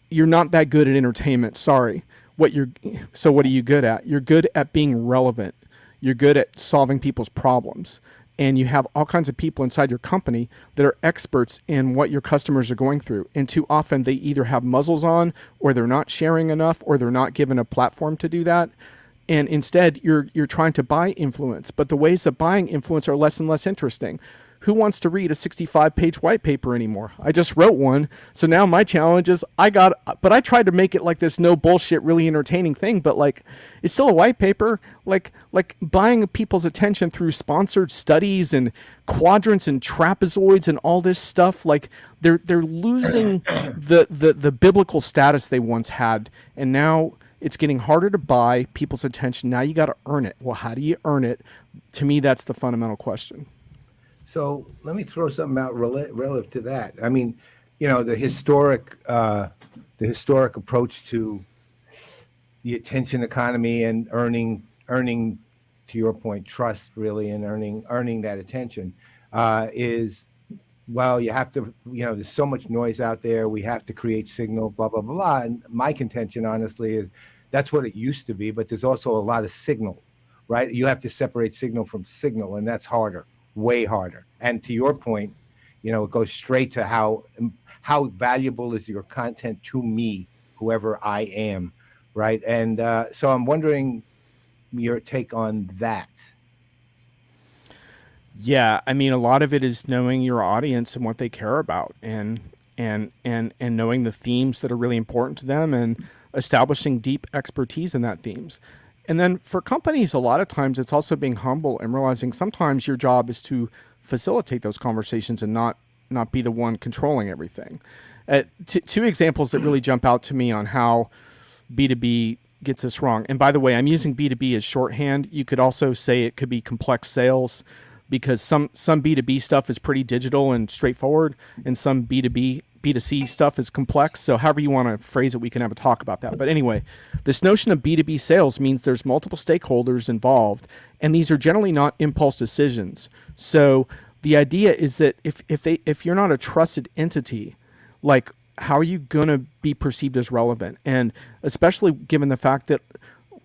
F: You're not that good at entertainment. Sorry. What are you good at? You're good at being relevant. You're good at solving people's problems. And you have all kinds of people inside your company that are experts in what your customers are going through. And too often they either have muzzles on, or they're not sharing enough, or they're not given a platform to do that. And instead you're trying to buy influence, but the ways of buying influence are less and less interesting. who wants to read a 65-page white paper anymore? I just wrote one. So now my challenge is but I tried to make it like this no bullshit, really entertaining thing, but like, it's still a white paper, like buying people's attention through sponsored studies and quadrants and trapezoids and all this stuff. Like they're losing the biblical status they once had. And now it's getting harder to buy people's attention. Now you got to earn it. Well, how do you earn it? To me, that's the fundamental question.
A: So let me throw something out relative to that. I mean, you know, the historic approach to the attention economy and earning, to your point, trust really, and earning that attention is, well, you have to, you know, there's so much noise out there. We have to create signal, blah, blah, blah. And my contention, honestly, is that's what it used to be, but there's also a lot of signal, right? You have to separate signal from signal, and that's harder, way harder. And to your point, you know, it goes straight to how valuable is your content to me, whoever I am, right? And so I'm wondering your take on that.
F: Yeah, I mean, a lot of it is knowing your audience and what they care about, and knowing the themes that are really important to them, and establishing deep expertise in that themes. And then for companies, a lot of times it's also being humble and realizing sometimes your job is to facilitate those conversations and not be the one controlling everything. Two examples that really jump out to me on how B2B gets this wrong. And by the way, I'm using B2B as shorthand. You could also say it could be complex sales, because some B2B stuff is pretty digital and straightforward, and some B2C stuff is complex. So however you want to phrase it, we can have a talk about that. But anyway, this notion of B2B sales means there's multiple stakeholders involved, and these are generally not impulse decisions. So the idea is that if you're not a trusted entity, like, how are you going to be perceived as relevant? And especially given the fact that,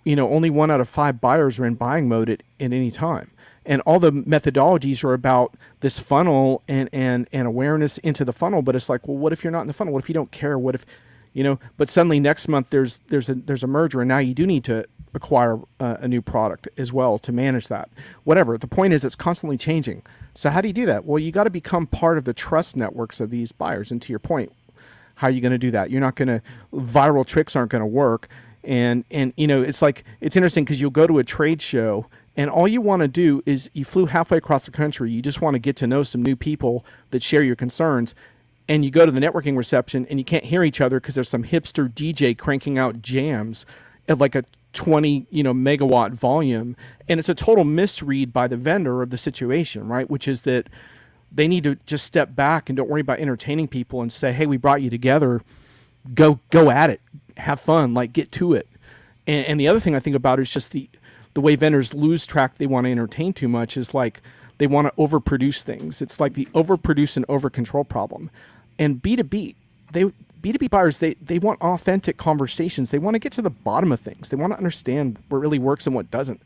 F: you know, only 1 out of 5 buyers are in buying mode at any time. And all the methodologies are about this funnel and awareness into the funnel. But it's like, well, what if you're not in the funnel? What if you don't care? What if, you know, but suddenly next month there's a merger, and now you do need to acquire a new product as well to manage that. Whatever. The point is, it's constantly changing. So how do you do that? Well, you got to become part of the trust networks of these buyers. And to your point, how are you going to do that? You're not going to, viral tricks aren't going to work. And you know, it's like, it's interesting because you'll go to a trade show, and all you want to do is, you flew halfway across the country. You just want to get to know some new people that share your concerns. And you go to the networking reception, and you can't hear each other because there's some hipster DJ cranking out jams at like a 20, megawatt volume. And it's a total misread by the vendor of the situation, right? Which is that they need to just step back and don't worry about entertaining people and say, hey, we brought you together. Go at it. Have fun. Like, get to it. And the other thing I think about is just the way vendors lose track. They want to entertain too much is like, they want to overproduce things. It's like the overproduce and overcontrol problem. And B2B buyers, they want authentic conversations. They want to get to the bottom of things. They want to understand what really works and what doesn't.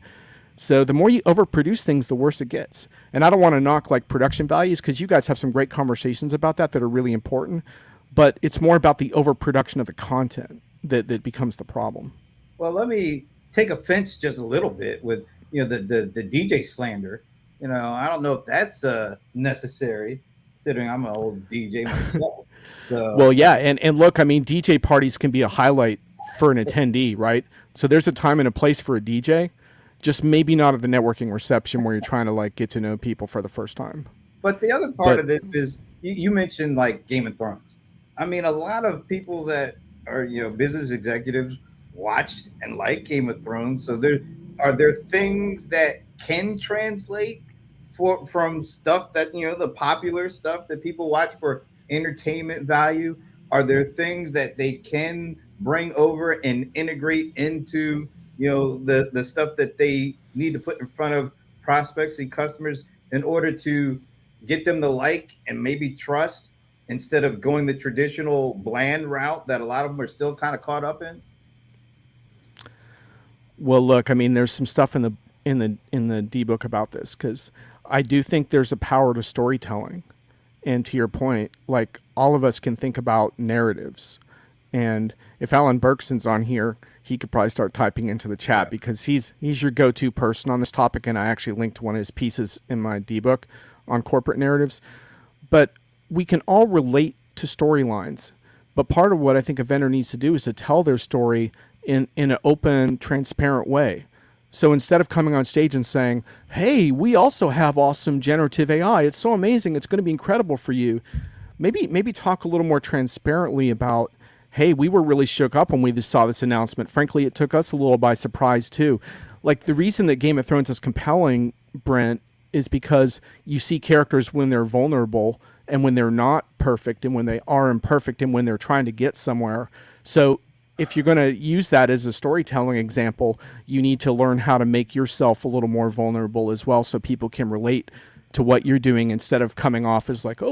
F: So the more you overproduce things, the worse it gets. And I don't want to knock like production values, because you guys have some great conversations about that are really important. But it's more about the overproduction of the content that becomes the problem.
B: Well, let me take offense just a little bit with the DJ slander. I don't know if that's necessary, considering I'm an old DJ myself. So.
F: Well, yeah, and look, I mean, DJ parties can be a highlight for an attendee, right? So there's a time and a place for a DJ, just maybe not at the networking reception where you're trying to like get to know people for the first time.
B: But the other part of this is you mentioned like Game of Thrones. I mean, a lot of people that are business executives watched and like Game of Thrones. So are there things that can translate from stuff that the popular stuff that people watch for entertainment value? Are there things that they can bring over and integrate into the stuff that they need to put in front of prospects and customers in order to get them to like and maybe trust, instead of going the traditional bland route that a lot of them are still kind of caught up in?
F: Well, look, I mean, there's some stuff in the dbook about this, because I do think there's a power to storytelling. And to your point, like, all of us can think about narratives. And if Alan Bergson's on here, he could probably start typing into the chat, because he's your go-to person on this topic. And I actually linked one of his pieces in my dbook on corporate narratives, but we can all relate to storylines. But part of what I think a vendor needs to do is to tell their story in an open, transparent way. So instead of coming on stage and saying, hey, we also have awesome generative AI, it's so amazing, it's going to be incredible for you, maybe talk a little more transparently about, hey, we were really shook up when we just saw this announcement. Frankly, it took us a little by surprise too. Like, the reason that Game of Thrones is compelling, Brent, is because you see characters when they're vulnerable and when they're not perfect and when they are imperfect and when they're trying to get somewhere. So if you're going to use that as a storytelling example, you need to learn how to make yourself a little more vulnerable as well, so people can relate to what you're doing, instead of coming off as like, oh,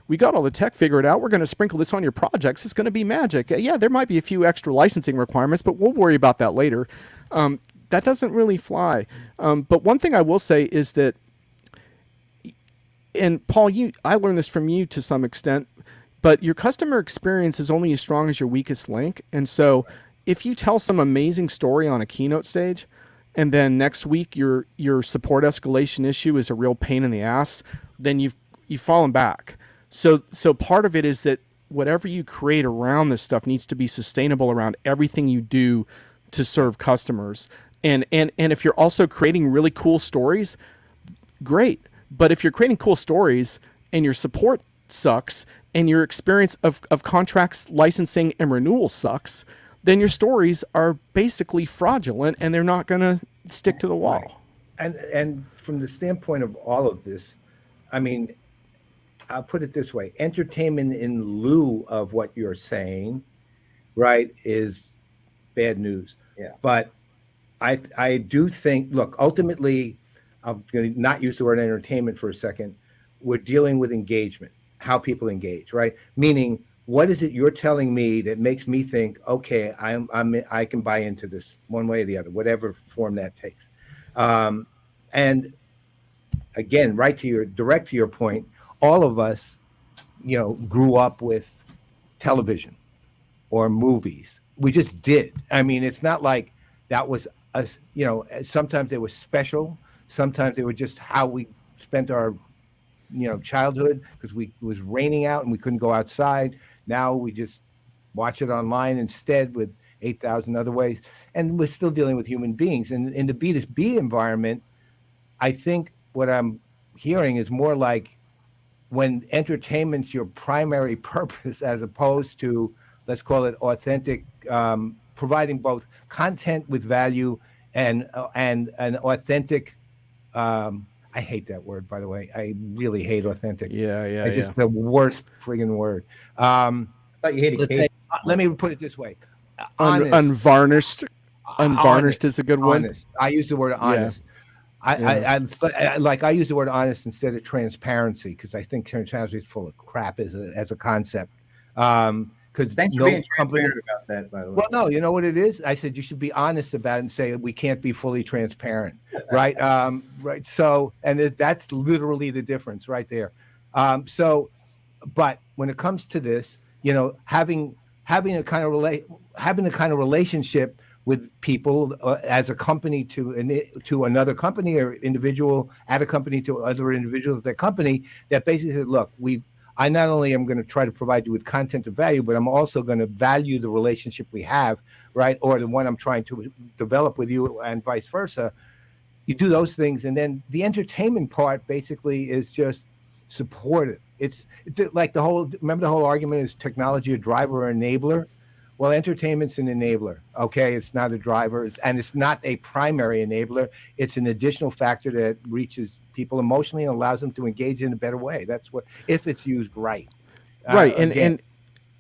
F: we got all the tech figured out, we're going to sprinkle this on your projects, it's going to be magic. Yeah, there might be a few extra licensing requirements, but we'll worry about that later. That doesn't really fly. But one thing I will say is that, and Paul, I learned this from you to some extent, but your customer experience is only as strong as your weakest link. And so if you tell some amazing story on a keynote stage, and then next week your support escalation issue is a real pain in the ass, then you've fallen back. So part of it is that whatever you create around this stuff needs to be sustainable around everything you do to serve customers. And if you're also creating really cool stories, great. But if you're creating cool stories and your support sucks and your experience of contracts, licensing, and renewal sucks, then your stories are basically fraudulent and they're not going to stick to the wall.
A: Right. And from the standpoint of all of this, I mean, I'll put it this way: entertainment in lieu of what you're saying, right, is bad news.
B: Yeah.
A: But I do think, look, ultimately, I'm going to not use the word entertainment for a second. We're dealing with engagement, how people engage, right? Meaning, what is it you're telling me that makes me think, okay, I can buy into this one way or the other, whatever form that takes. And again, direct to your point, all of us, grew up with television or movies. We just did. I mean, it's not like that was us, sometimes they were special. Sometimes they were just how we spent our, childhood, because it was raining out and we couldn't go outside. Now we just watch it online instead with 8,000 other ways. And we're still dealing with human beings. And in the B2B environment, I think what I'm hearing is more like when entertainment's your primary purpose, as opposed to, let's call it authentic, providing both content with value and an authentic, I hate that word, by the way. I really hate authentic.
F: Yeah.
A: It's just the worst friggin' word.
B: I thought you hated cake.
A: Let me put it this way.
F: Unvarnished. Unvarnished is a good one.
A: Honest. I use the word honest. I use the word honest instead of transparency, because I think transparency is full of crap as a concept. Because
B: thanks for being transparent about that, by the way.
A: Well, no, you know what it is? I said you should be honest about it and say we can't be fully transparent, right? Right. So, and that's literally the difference right there. But when it comes to this, having a kind of relationship with people as a company to another company, or individual at a company to other individuals at that company, that basically said, look, I not only am going to try to provide you with content of value, but I'm also going to value the relationship we have, right? Or the one I'm trying to develop with you, and vice versa. You do those things. And then the entertainment part basically is just supportive. It's like remember the whole argument, is technology a driver or enabler? Well, entertainment's an enabler. Okay. It's not a driver, and it's not a primary enabler. It's an additional factor that reaches people emotionally and allows them to engage in a better way. That's what, if it's used right.
F: Right. And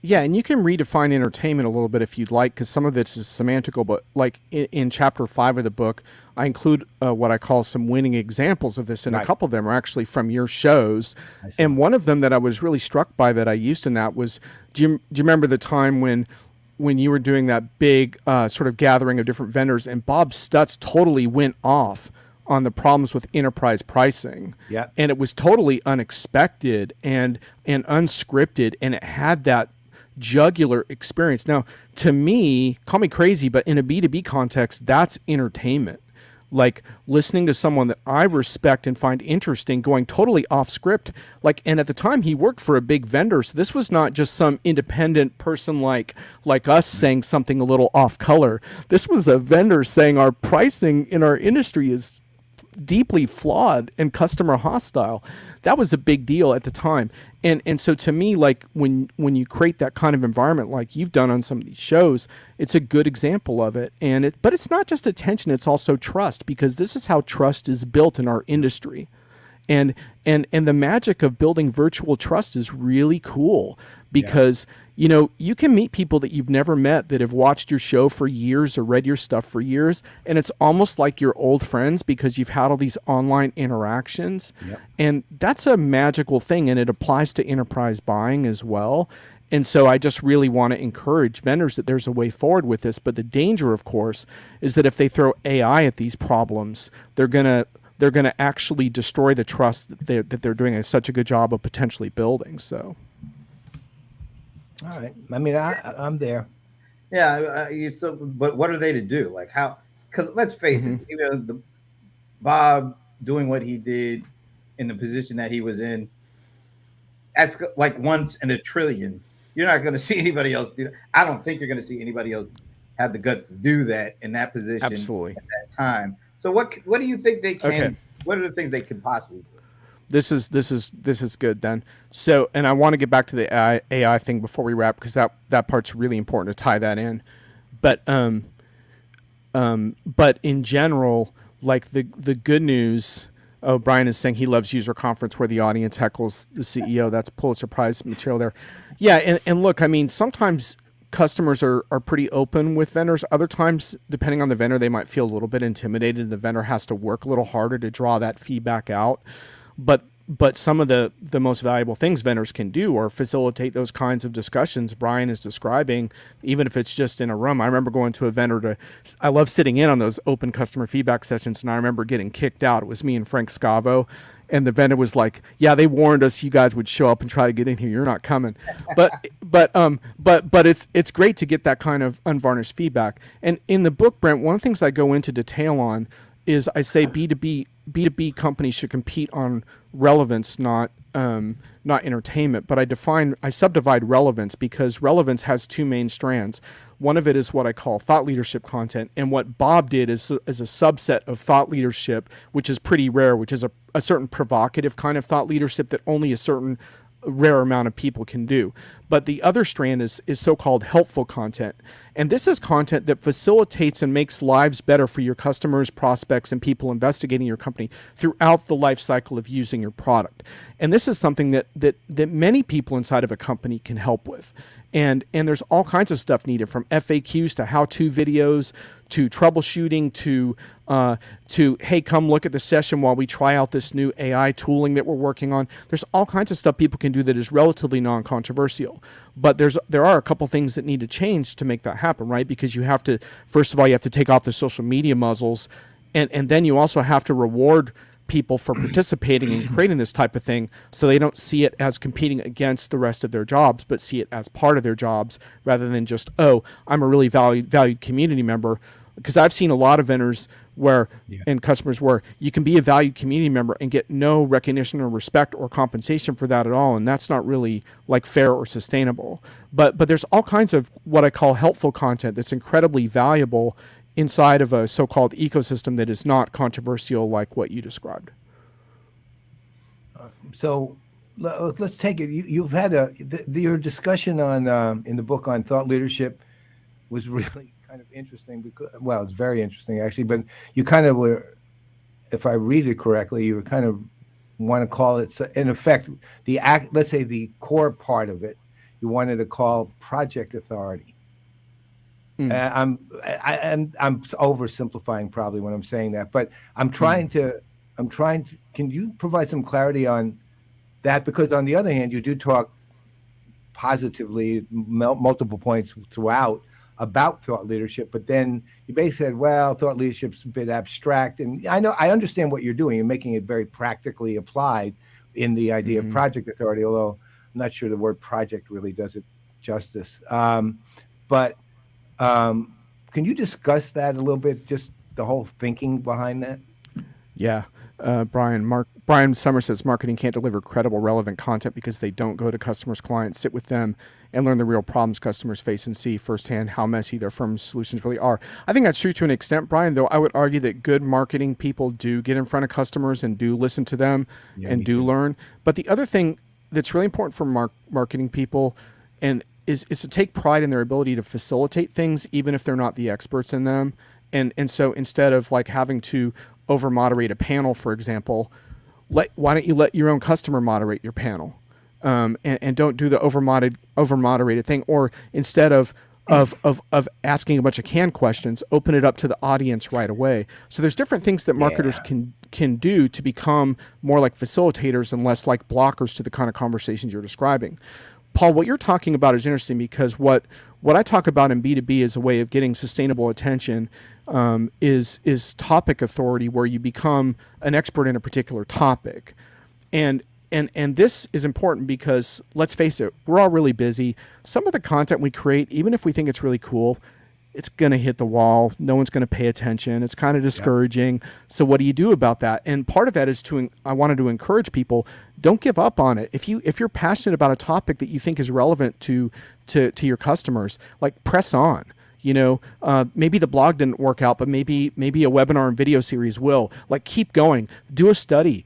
F: you can redefine entertainment a little bit if you'd like, because some of this is semantical, but like in chapter 5 of the book, I include what I call some winning examples of this, and a couple of them are actually from your shows. And one of them that I was really struck by that I used in that was, do you remember the time when you were doing that big sort of gathering of different vendors, and Bob Stutz totally went off on the problems with enterprise pricing.
A: Yeah.
F: And it was totally unexpected and unscripted, and it had that jugular experience. Now, to me, call me crazy, but in a B2B context, that's entertainment. like listening to someone that I respect and find interesting going totally off script. Like, and at the time he worked for a big vendor. So this was not just some independent person like us saying something a little off color. This was a vendor saying our pricing in our industry is deeply flawed and customer hostile. That was a big deal at the time. And so to me, like when you create that kind of environment like you've done on some of these shows, it's a good example of it. But it's not just attention, it's also trust, because this is how trust is built in our industry. And the magic of building virtual trust is really cool because you know, you can meet people that you've never met that have watched your show for years or read your stuff for years, and it's almost like you're old friends because you've had all these online interactions. And that's a magical thing, and it applies to enterprise buying as well. And so I just really want to encourage vendors that there's a way forward with this. But the danger, of course, is that if they throw AI at these problems, they're gonna actually destroy the trust that they're doing such a good job of potentially building. So.
A: All right. I mean, I'm there.
B: Yeah. So, but what are they to do? Like how? Because let's face it, you know, Bob doing what he did in the position that he was in, that's like once in a trillion. You're not going to see anybody else do that. I don't think you're going to see anybody else have the guts to do that in that position.
F: Absolutely.
B: At that time. So what do you think they can? Okay. What are the things they can possibly do?
F: This is good then. So, and I want to get back to the AI thing before we wrap, because that part's really important to tie that in. But in general, like the good news. Oh, Brian is saying he loves user conference where the audience heckles the CEO. That's Pulitzer Prize material there. Yeah, and look, I mean, sometimes customers are pretty open with vendors. Other times, depending on the vendor, they might feel a little bit intimidated. The vendor has to work a little harder to draw that feedback out. But some of the most valuable things vendors can do are facilitate those kinds of discussions Brian is describing, even if it's just in a room. I remember going to a vendor I love sitting in on those open customer feedback sessions, and I remember getting kicked out. It was me and Frank Scavo, and the vendor was like, "Yeah, they warned us you guys would show up and try to get in here. You're not coming." But it's great to get that kind of unvarnished feedback. And in the book, Brent, one of the things I go into detail on is I say B2B companies should compete on relevance, not entertainment. But I subdivide relevance because relevance has two main strands. One of it is what I call thought leadership content, and what Bob did is a subset of thought leadership, which is pretty rare, which is a certain provocative kind of thought leadership that only a certain rare amount of people can do. But the other strand is so-called helpful content. And this is content that facilitates and makes lives better for your customers, prospects, and people investigating your company throughout the life cycle of using your product. And this is something that many people inside of a company can help with. And there's all kinds of stuff needed, from FAQs to how-to videos to troubleshooting to hey, come look at the session while we try out this new AI tooling that we're working on. There's all kinds of stuff people can do that is relatively non-controversial. But there are a couple things that need to change to make that happen, right? Because you have to, first of all, you have to take off the social media muzzles, and then you also have to reward people for participating in creating this type of thing, so they don't see it as competing against the rest of their jobs, but see it as part of their jobs, rather than just, oh, I'm a really valued community member. Because I've seen a lot of vendors and customers where you can be a valued community member and get no recognition or respect or compensation for that at all, and that's not really like fair or sustainable. But there's all kinds of what I call helpful content that's incredibly valuable inside of a so-called ecosystem that is not controversial like what you described.
A: So let's take it. You've had your discussion on in the book on thought leadership was really kind of interesting because, well, it's very interesting actually, but you kind of were, if I read it correctly, you were kind of want to call it, in effect, let's say the core part of it, you wanted to call project authority. I'm oversimplifying probably when I'm saying that, but I'm trying to, can you provide some clarity on that? Because on the other hand, you do talk positively, multiple points throughout about thought leadership, but then you basically said, well, thought leadership's a bit abstract. And I understand what you're doing. You're making it very practically applied in the idea of project authority, although I'm not sure the word project really does it justice. But can you discuss that a little bit, just the whole thinking behind that?
F: Yeah. Brian Summers says marketing can't deliver credible, relevant content because they don't go to customers' clients, sit with them, and learn the real problems customers face and see firsthand how messy their firm's solutions really are. I think that's true to an extent, Brian, though I would argue that good marketing people do get in front of customers and do listen to them and do learn. But the other thing that's really important for marketing people and is to take pride in their ability to facilitate things, even if they're not the experts in them. And so instead of like having to over moderate a panel, for example, why don't you let your own customer moderate your panel, and don't do the over moderated thing, or instead of asking a bunch of canned questions, open it up to the audience right away. So there's different things that marketers can do to become more like facilitators and less like blockers to the kind of conversations you're describing. Paul, what you're talking about is interesting because what I talk about in B2B as a way of getting sustainable attention is topic authority, where you become an expert in a particular topic. And this is important because, let's face it, we're all really busy. Some of the content we create, even if we think it's really cool, it's going to hit the wall. No one's going to pay attention. It's kind of discouraging. Yeah. So what do you do about that? And part of that is I wanted to encourage people, don't give up on it. If you're passionate about a topic that you think is relevant to your customers, like press on. Maybe the blog didn't work out, but maybe a webinar and video series will. Like, keep going, do a study,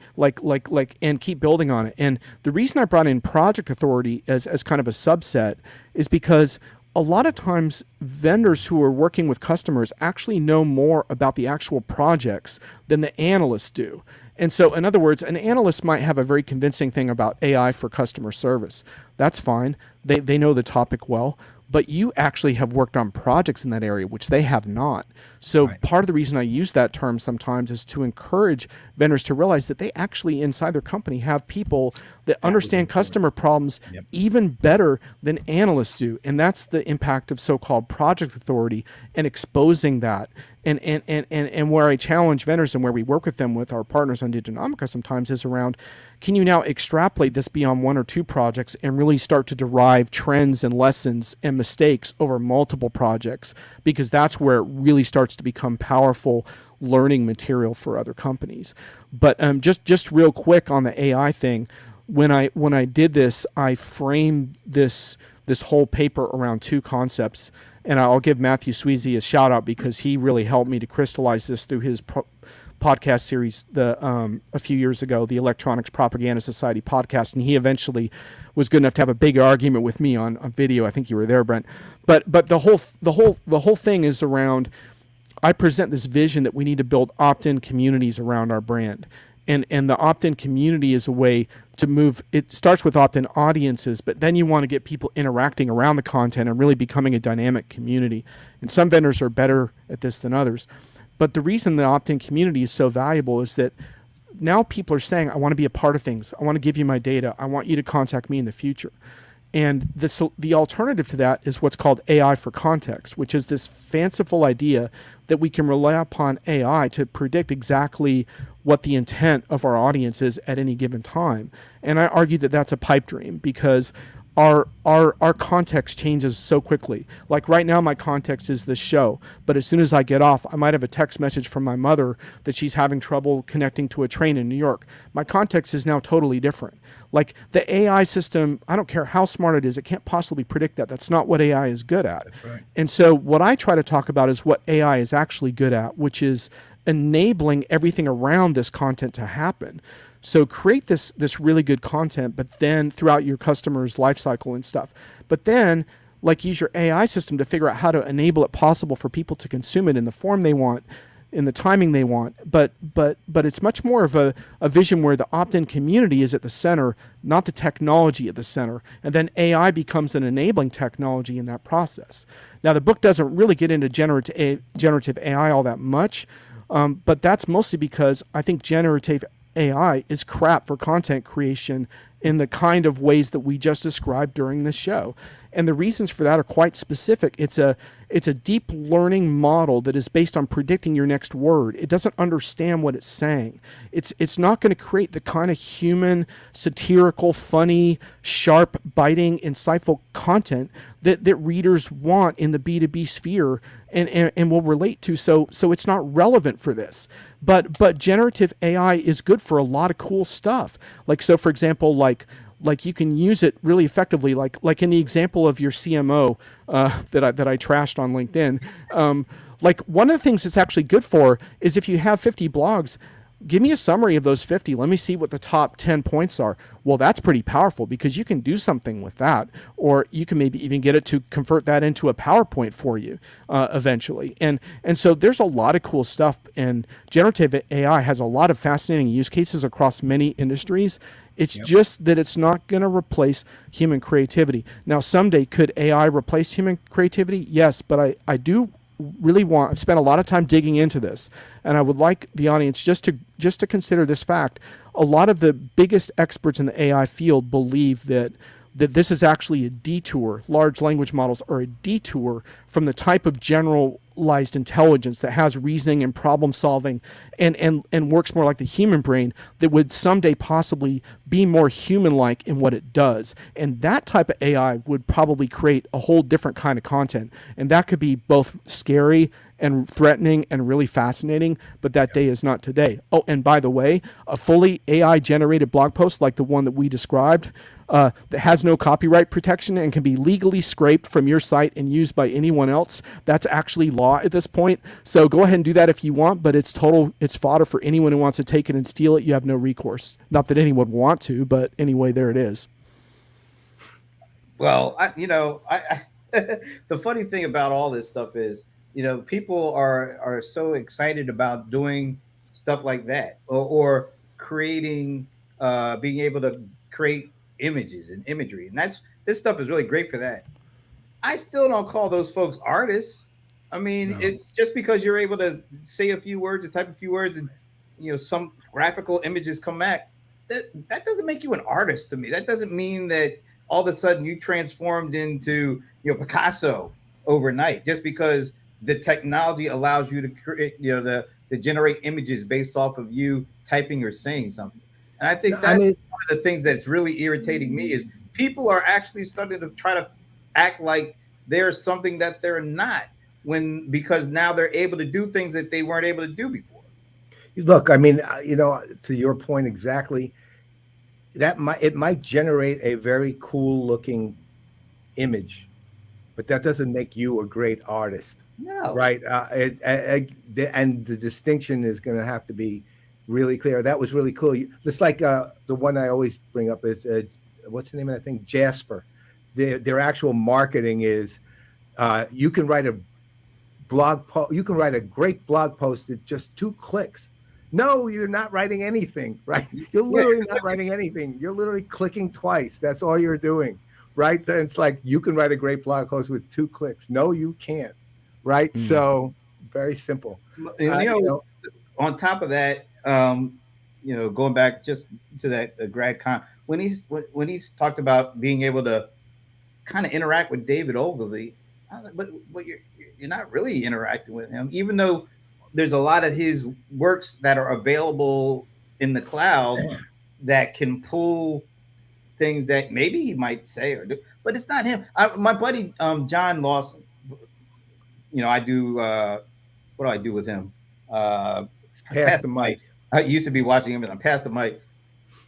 F: and keep building on it. And the reason I brought in project authority as kind of a subset is because a lot of times vendors who are working with customers actually know more about the actual projects than the analysts do. And so, in other words, an analyst might have a very convincing thing about AI for customer service. That's fine. They know the topic well. But you actually have worked on projects in that area, which they have not. So part of the reason I use that term sometimes is to encourage vendors to realize that they actually inside their company have people that understand customer problems even better than analysts do. And that's the impact of so-called project authority and exposing that. And where I challenge vendors and where we work with them with our partners on Diginomica sometimes is around, can you now extrapolate this beyond one or two projects and really start to derive trends and lessons and mistakes over multiple projects? Because that's where it really starts to become powerful learning material for other companies. But just real quick on the AI thing, when I did this, I framed this whole paper around two concepts. And I'll give Matthew Sweezy a shout out because he really helped me to crystallize this through his podcast series a few years ago, the Electronics Propaganda Society podcast. And he eventually was good enough to have a big argument with me on video. I think you were there, Brent. But the whole thing is around, I present this vision that we need to build opt-in communities around our brand. And the opt-in community is a way to move. It starts with opt-in audiences, but then you want to get people interacting around the content and really becoming a dynamic community. And some vendors are better at this than others. But the reason the opt-in community is so valuable is that now people are saying, I want to be a part of things. I want to give you my data. I want you to contact me in the future. And the alternative to that is what's called AI for context, which is this fanciful idea that we can rely upon AI to predict exactly what the intent of our audience is at any given time. And I argue that that's a pipe dream because our context changes so quickly. Like right now, my context is this show, but as soon as I get off, I might have a text message from my mother that she's having trouble connecting to a train in New York. My context is now totally different. Like the AI system, I don't care how smart it is, it can't possibly predict that. That's not what AI is good at. That's right. And so what I try to talk about is what AI is actually good at, which is enabling everything around this content to happen. So create this really good content, but then throughout your customer's life cycle and stuff. But then like use your AI system to figure out how to enable it possible for people to consume it in the form they want, in the timing they want. But it's much more of a vision where the opt-in community is at the center, not the technology at the center. And then AI becomes an enabling technology in that process. Now the book doesn't really get into generative AI all that much, but that's mostly because I think generative AI is crap for content creation in the kind of ways that we just described during this show. And the reasons for that are quite specific. It's it's a deep learning model that is based on predicting your next word. It doesn't understand what it's saying. It's not going to create the kind of human, satirical, funny, sharp, biting, insightful content that readers want in the B2B sphere and will relate to. So it's not relevant for this. But generative AI is good for a lot of cool stuff. Like, so for example, like you can use it really effectively, like in the example of your CMO that I trashed on LinkedIn. Like, one of the things it's actually good for is if you have 50 blogs, give me a summary of those 50. Let me see what the top 10 points are. Well, that's pretty powerful because you can do something with that, or you can maybe even get it to convert that into a PowerPoint for you eventually. And so there's a lot of cool stuff, and generative AI has a lot of fascinating use cases across many industries. It's just that it's not going to replace human creativity. Now, someday, could AI replace human creativity? Yes, but I do really I've spent a lot of time digging into this, and I would like the audience just to consider this fact. A lot of the biggest experts in the AI field believe that this is actually a detour. Large language models are a detour from the type of generalized intelligence that has reasoning and problem solving and works more like the human brain, that would someday possibly be more human-like in what it does. And that type of AI would probably create a whole different kind of content. And that could be both scary and threatening and really fascinating, but that day is not today. Oh, and by the way, a fully AI-generated blog post like the one that we described, that has no copyright protection and can be legally scraped from your site and used by anyone else, that's actually law at this point. So go ahead and do that if you want, but it's fodder for anyone who wants to take it and steal it. You have no recourse. Not that anyone would want to, but anyway, there it is.
B: Well, the funny thing about all this stuff is, people are so excited about doing stuff like that, or creating, being able to create images and imagery, and this stuff is really great for that. I still don't call those folks artists. I mean, no. It's just because you're able to say a few words, or type a few words, and some graphical images come back. That doesn't make you an artist to me. That doesn't mean that all of a sudden you transformed into Picasso overnight, just because the technology allows you to create, to generate images based off of you typing or saying something. And I think that's one of the things that's really irritating me is people are actually starting to try to act like they're something that they're not, because now they're able to do things that they weren't able to do before.
A: Look, I mean, to your point exactly, it might generate a very cool looking image, but that doesn't make you a great artist.
B: No. Right.
A: And the distinction is going to have to be really clear. That was really cool. It's like the one I always bring up is what's the name of that thing? Jasper. Their actual marketing is you can write a blog post. You can write a great blog post at just 2 clicks. No, you're not writing anything, right? You're literally not writing anything. You're literally clicking twice. That's all you're doing, right? Then it's like you can write a great blog post with 2 clicks. No, you can't, right? So very simple.
B: On top of that, going back just to that grad con, when he's talked about being able to kind of interact with David Ogilvy, but you're not really interacting with him, even though there's a lot of his works that are available in the cloud that can pull things that maybe he might say or do, but it's not him. My buddy John Lawson, I do what do I do with him?
A: Pass the mic.
B: I used to be watching him, and I passed the mic,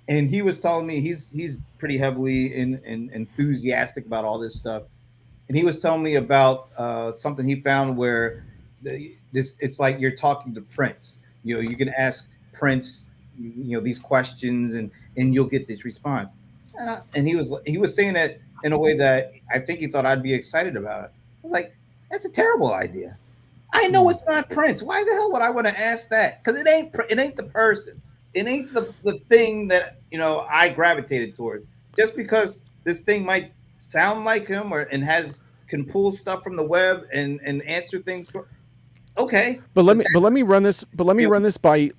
B: and he was telling me he's pretty heavily enthusiastic about all this stuff, and he was telling me about something he found where it's like you're talking to Prince. You can ask Prince, these questions, and you'll get this response. And he was saying that in a way that I think he thought I'd be excited about it. I was like, that's a terrible idea. I know it's not Prince. Why the hell would I want to ask that? Because it ain't the person. It ain't the thing that I gravitated towards. Just because this thing might sound like him and can pull stuff from the web and answer things. Okay.
F: But let me run this by you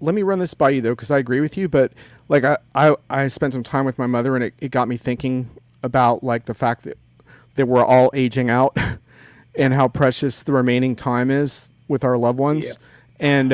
F: though, because I agree with you. But like I spent some time with my mother, and it got me thinking about like the fact that we're all aging out. and how precious the remaining time is with our loved ones. And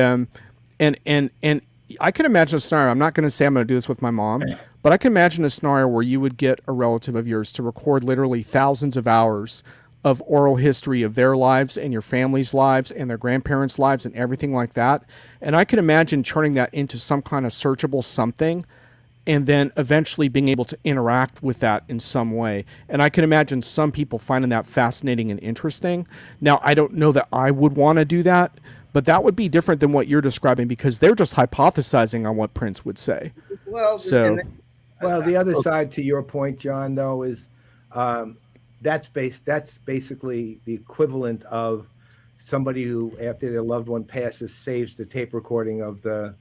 F: I can imagine a scenario. I'm not going to say I'm going to do this with my mom, but I can imagine a scenario where you would get a relative of yours to record literally thousands of hours of oral history of their lives and your family's lives and their grandparents' lives and everything like that. And I can imagine turning that into some kind of searchable something and then eventually being able to interact with that in some way. And I can imagine some people finding that fascinating and interesting. Now, I don't know that I would want to do that, but that would be different than what you're describing because they're just hypothesizing on what Prince would say.
B: Well,
F: So,
A: the other side to your point, John, though, is that's basically the equivalent of somebody who, after their loved one passes, saves the tape recording of the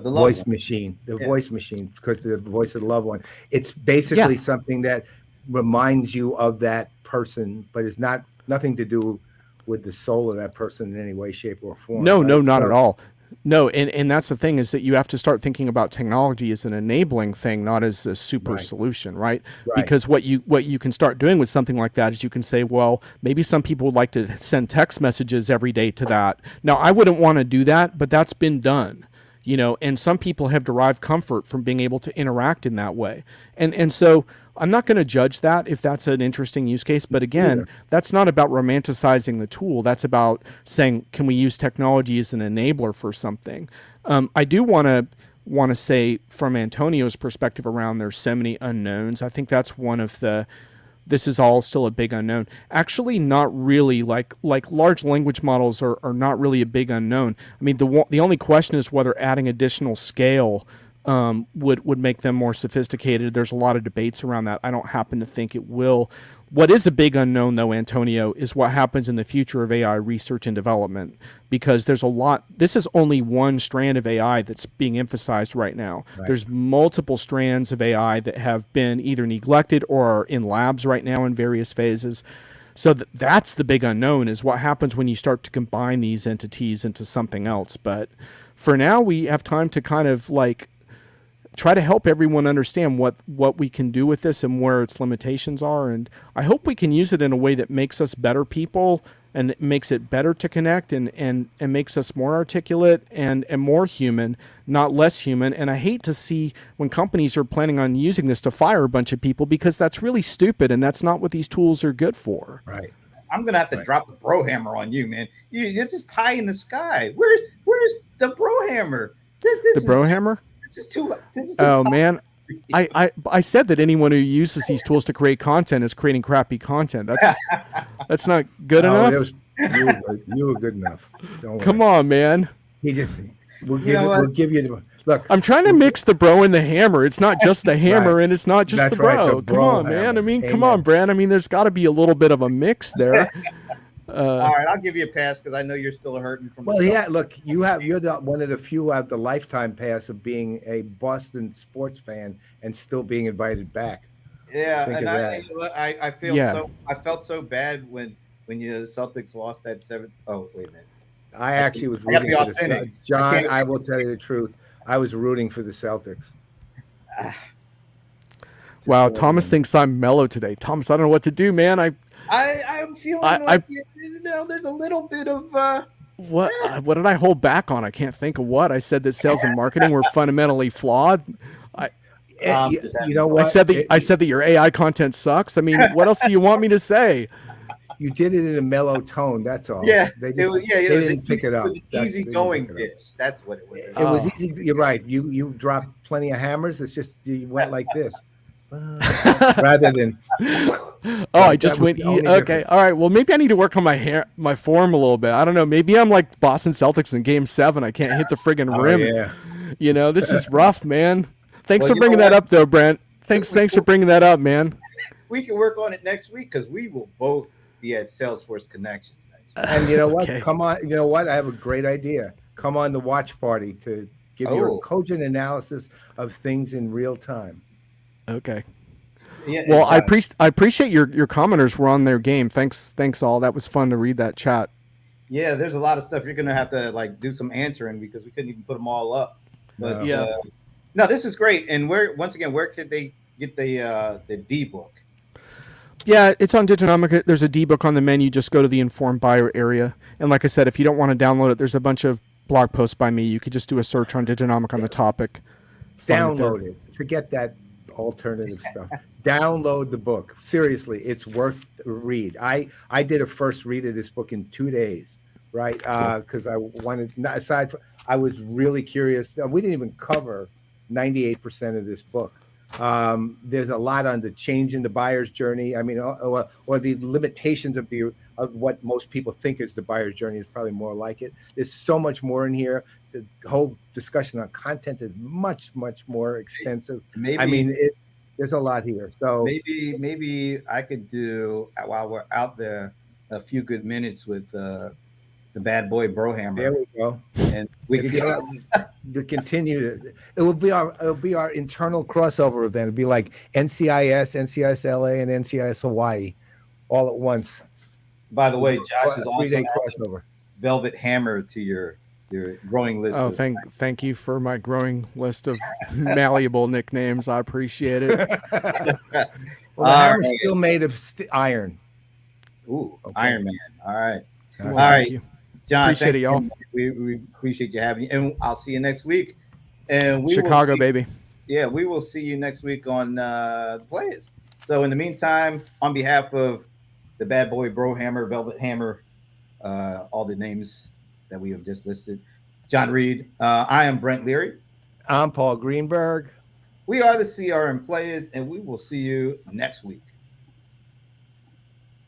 A: voice machine, voice machine, because the voice of the loved one. It's basically something that reminds you of that person, but it's nothing to do with the soul of that person in any way, shape, or form.
F: No,
A: right?
F: no, not at all. No, and that's the thing is that you have to start thinking about technology as an enabling thing, not as a super solution, right? Because what you can start doing with something like that is you can say, well, maybe some people would like to send text messages every day to that. Now, I wouldn't want to do that, but that's been done, and some people have derived comfort from being able to interact in that way. And so I'm not going to judge that if that's an interesting use case. But again, that's not about romanticizing the tool. That's about saying, can we use technology as an enabler for something? I do want to say from Antonio's perspective around there's so many unknowns. I think that's one of this is all still a big unknown. Actually, not really. Like large language models are not really a big unknown. I mean, the only question is whether adding additional scale would make them more sophisticated. There's a lot of debates around that. I don't happen to think it will. What is a big unknown, though, Antonio, is what happens in the future of AI research and development, because there's a lot. This is only one strand of AI that's being emphasized right now. There's multiple strands of AI that have been either neglected or are in labs right now in various phases. So that's the big unknown, is what happens when you start to combine these entities into something else. But for now, we have time to kind of try to help everyone understand what we can do with this and where its limitations are. And I hope we can use it in a way that makes us better people and makes it better to connect and makes us more articulate and more human, not less human. And I hate to see when companies are planning on using this to fire a bunch of people, because that's really stupid and that's not what these tools are good for.
B: Right. I'm going to have to drop the Brohammer on you, man. It's just pie in the sky. Where's the Brohammer?
F: The Brohammer?
B: This is too
F: man, I said that anyone who uses these tools to create content is creating crappy content. That's not good enough.
A: You were good enough. Don't
F: Come
A: worry.
F: on, man.
A: We'll give you the look.
F: I'm trying to mix the bro and the hammer. It's not just the hammer and it's not just
A: That's
F: the bro.
A: right, the
F: Come
A: bro
F: on,
A: hammer.
F: man. I mean, come
A: Amen.
F: on, Brand. I mean, there's got to be a little bit of a mix there.
B: All right, I'll give you a pass because I know you're still hurting from.
A: Well, look, you're one of the few who have the lifetime pass of being a Boston sports fan and still being invited back.
B: Yeah, and I felt so bad when the Celtics lost that 7. Oh, wait a minute.
A: I actually was rooting for the Celtics. John, I will tell you the truth. I was rooting for the Celtics.
F: Wow, Thomas thinks I'm mellow today. Thomas, I don't know what to do, man.
B: I'm feeling there's a little bit of
F: what did I hold back on? I can't think of what. I said that sales and marketing were fundamentally flawed.
A: You know what?
F: I said that your AI content sucks. I mean, what else do you want me to say?
A: You did it in a mellow tone. That's all.
B: Yeah,
A: they
B: didn't
A: pick it up.
B: It was easy going diss. That's what it was.
A: It was easy. You're right. You dropped plenty of hammers. It's just you went like this. Rather than
F: I just went okay. All right, well, maybe I need to work on my form a little bit. I don't know, maybe I'm like Boston Celtics in game 7. I can't hit the friggin' rim. This is rough, man. Thanks for bringing that up though, Brent. Thanks for bringing that up, man.
B: We can work on it next week because we will both be at Salesforce Connections next week.
A: And you know what? Come on, you know what? I have a great idea. Come on the watch party to give you a cogent analysis of things in real time.
F: Okay. Yeah, well, I appreciate your commenters were on their game. Thanks all. That was fun to read that chat.
B: Yeah, there's a lot of stuff you're gonna have to do some answering because we couldn't even put them all up. But no, this is great. And where could they get the dbook?
F: Yeah, it's on Diginomica. There's a dbook on the menu. Just go to the Informed Buyer area. And like I said, if you don't want to download it, there's a bunch of blog posts by me. You could just do a search on Diginomica on the topic.
A: Download it. Forget that alternative stuff. Download the book. Seriously, it's worth a read. I did a first read of this book in 2 days, right? Because I wanted, aside from, I was really curious. We didn't even cover 98% of this book. There's a lot on the change in the buyer's journey. I mean, or the limitations of what most people think is the buyer's journey is probably more like it. There's so much more in here. The whole discussion on content is much, much more extensive.
B: Maybe,
A: I mean, there's a lot here. So
B: maybe I could do, while we're out there, a few good minutes with the Bad Boy Brohammer.
A: There we go.
B: And we could get
A: to continue. It will be our internal crossover event. It'll be like NCIS, NCIS LA, and NCIS Hawaii, all at once.
B: By the way, Josh is also
A: 3-day crossover.
B: Velvet Hammer to your growing list.
F: Oh, thank you for my growing list of malleable nicknames. I appreciate it.
A: Well, the hammer's still made of iron.
B: Ooh,
A: Okay.
B: Iron Man. All right.
F: Well,
B: All right.
F: thank you.
B: John,
F: Appreciate it, y'all.
B: We appreciate you having you. And I'll see you next week. And we
F: Chicago, baby.
B: Yeah, we will see you next week on Playaz. So in the meantime, on behalf of the Bad Boy Brohammer, Velvet Hammer, all the names that we have just listed, Jon Reed, I am Brent Leary.
A: I'm Paul Greenberg.
B: We are the CRM Playaz, and we will see you next week.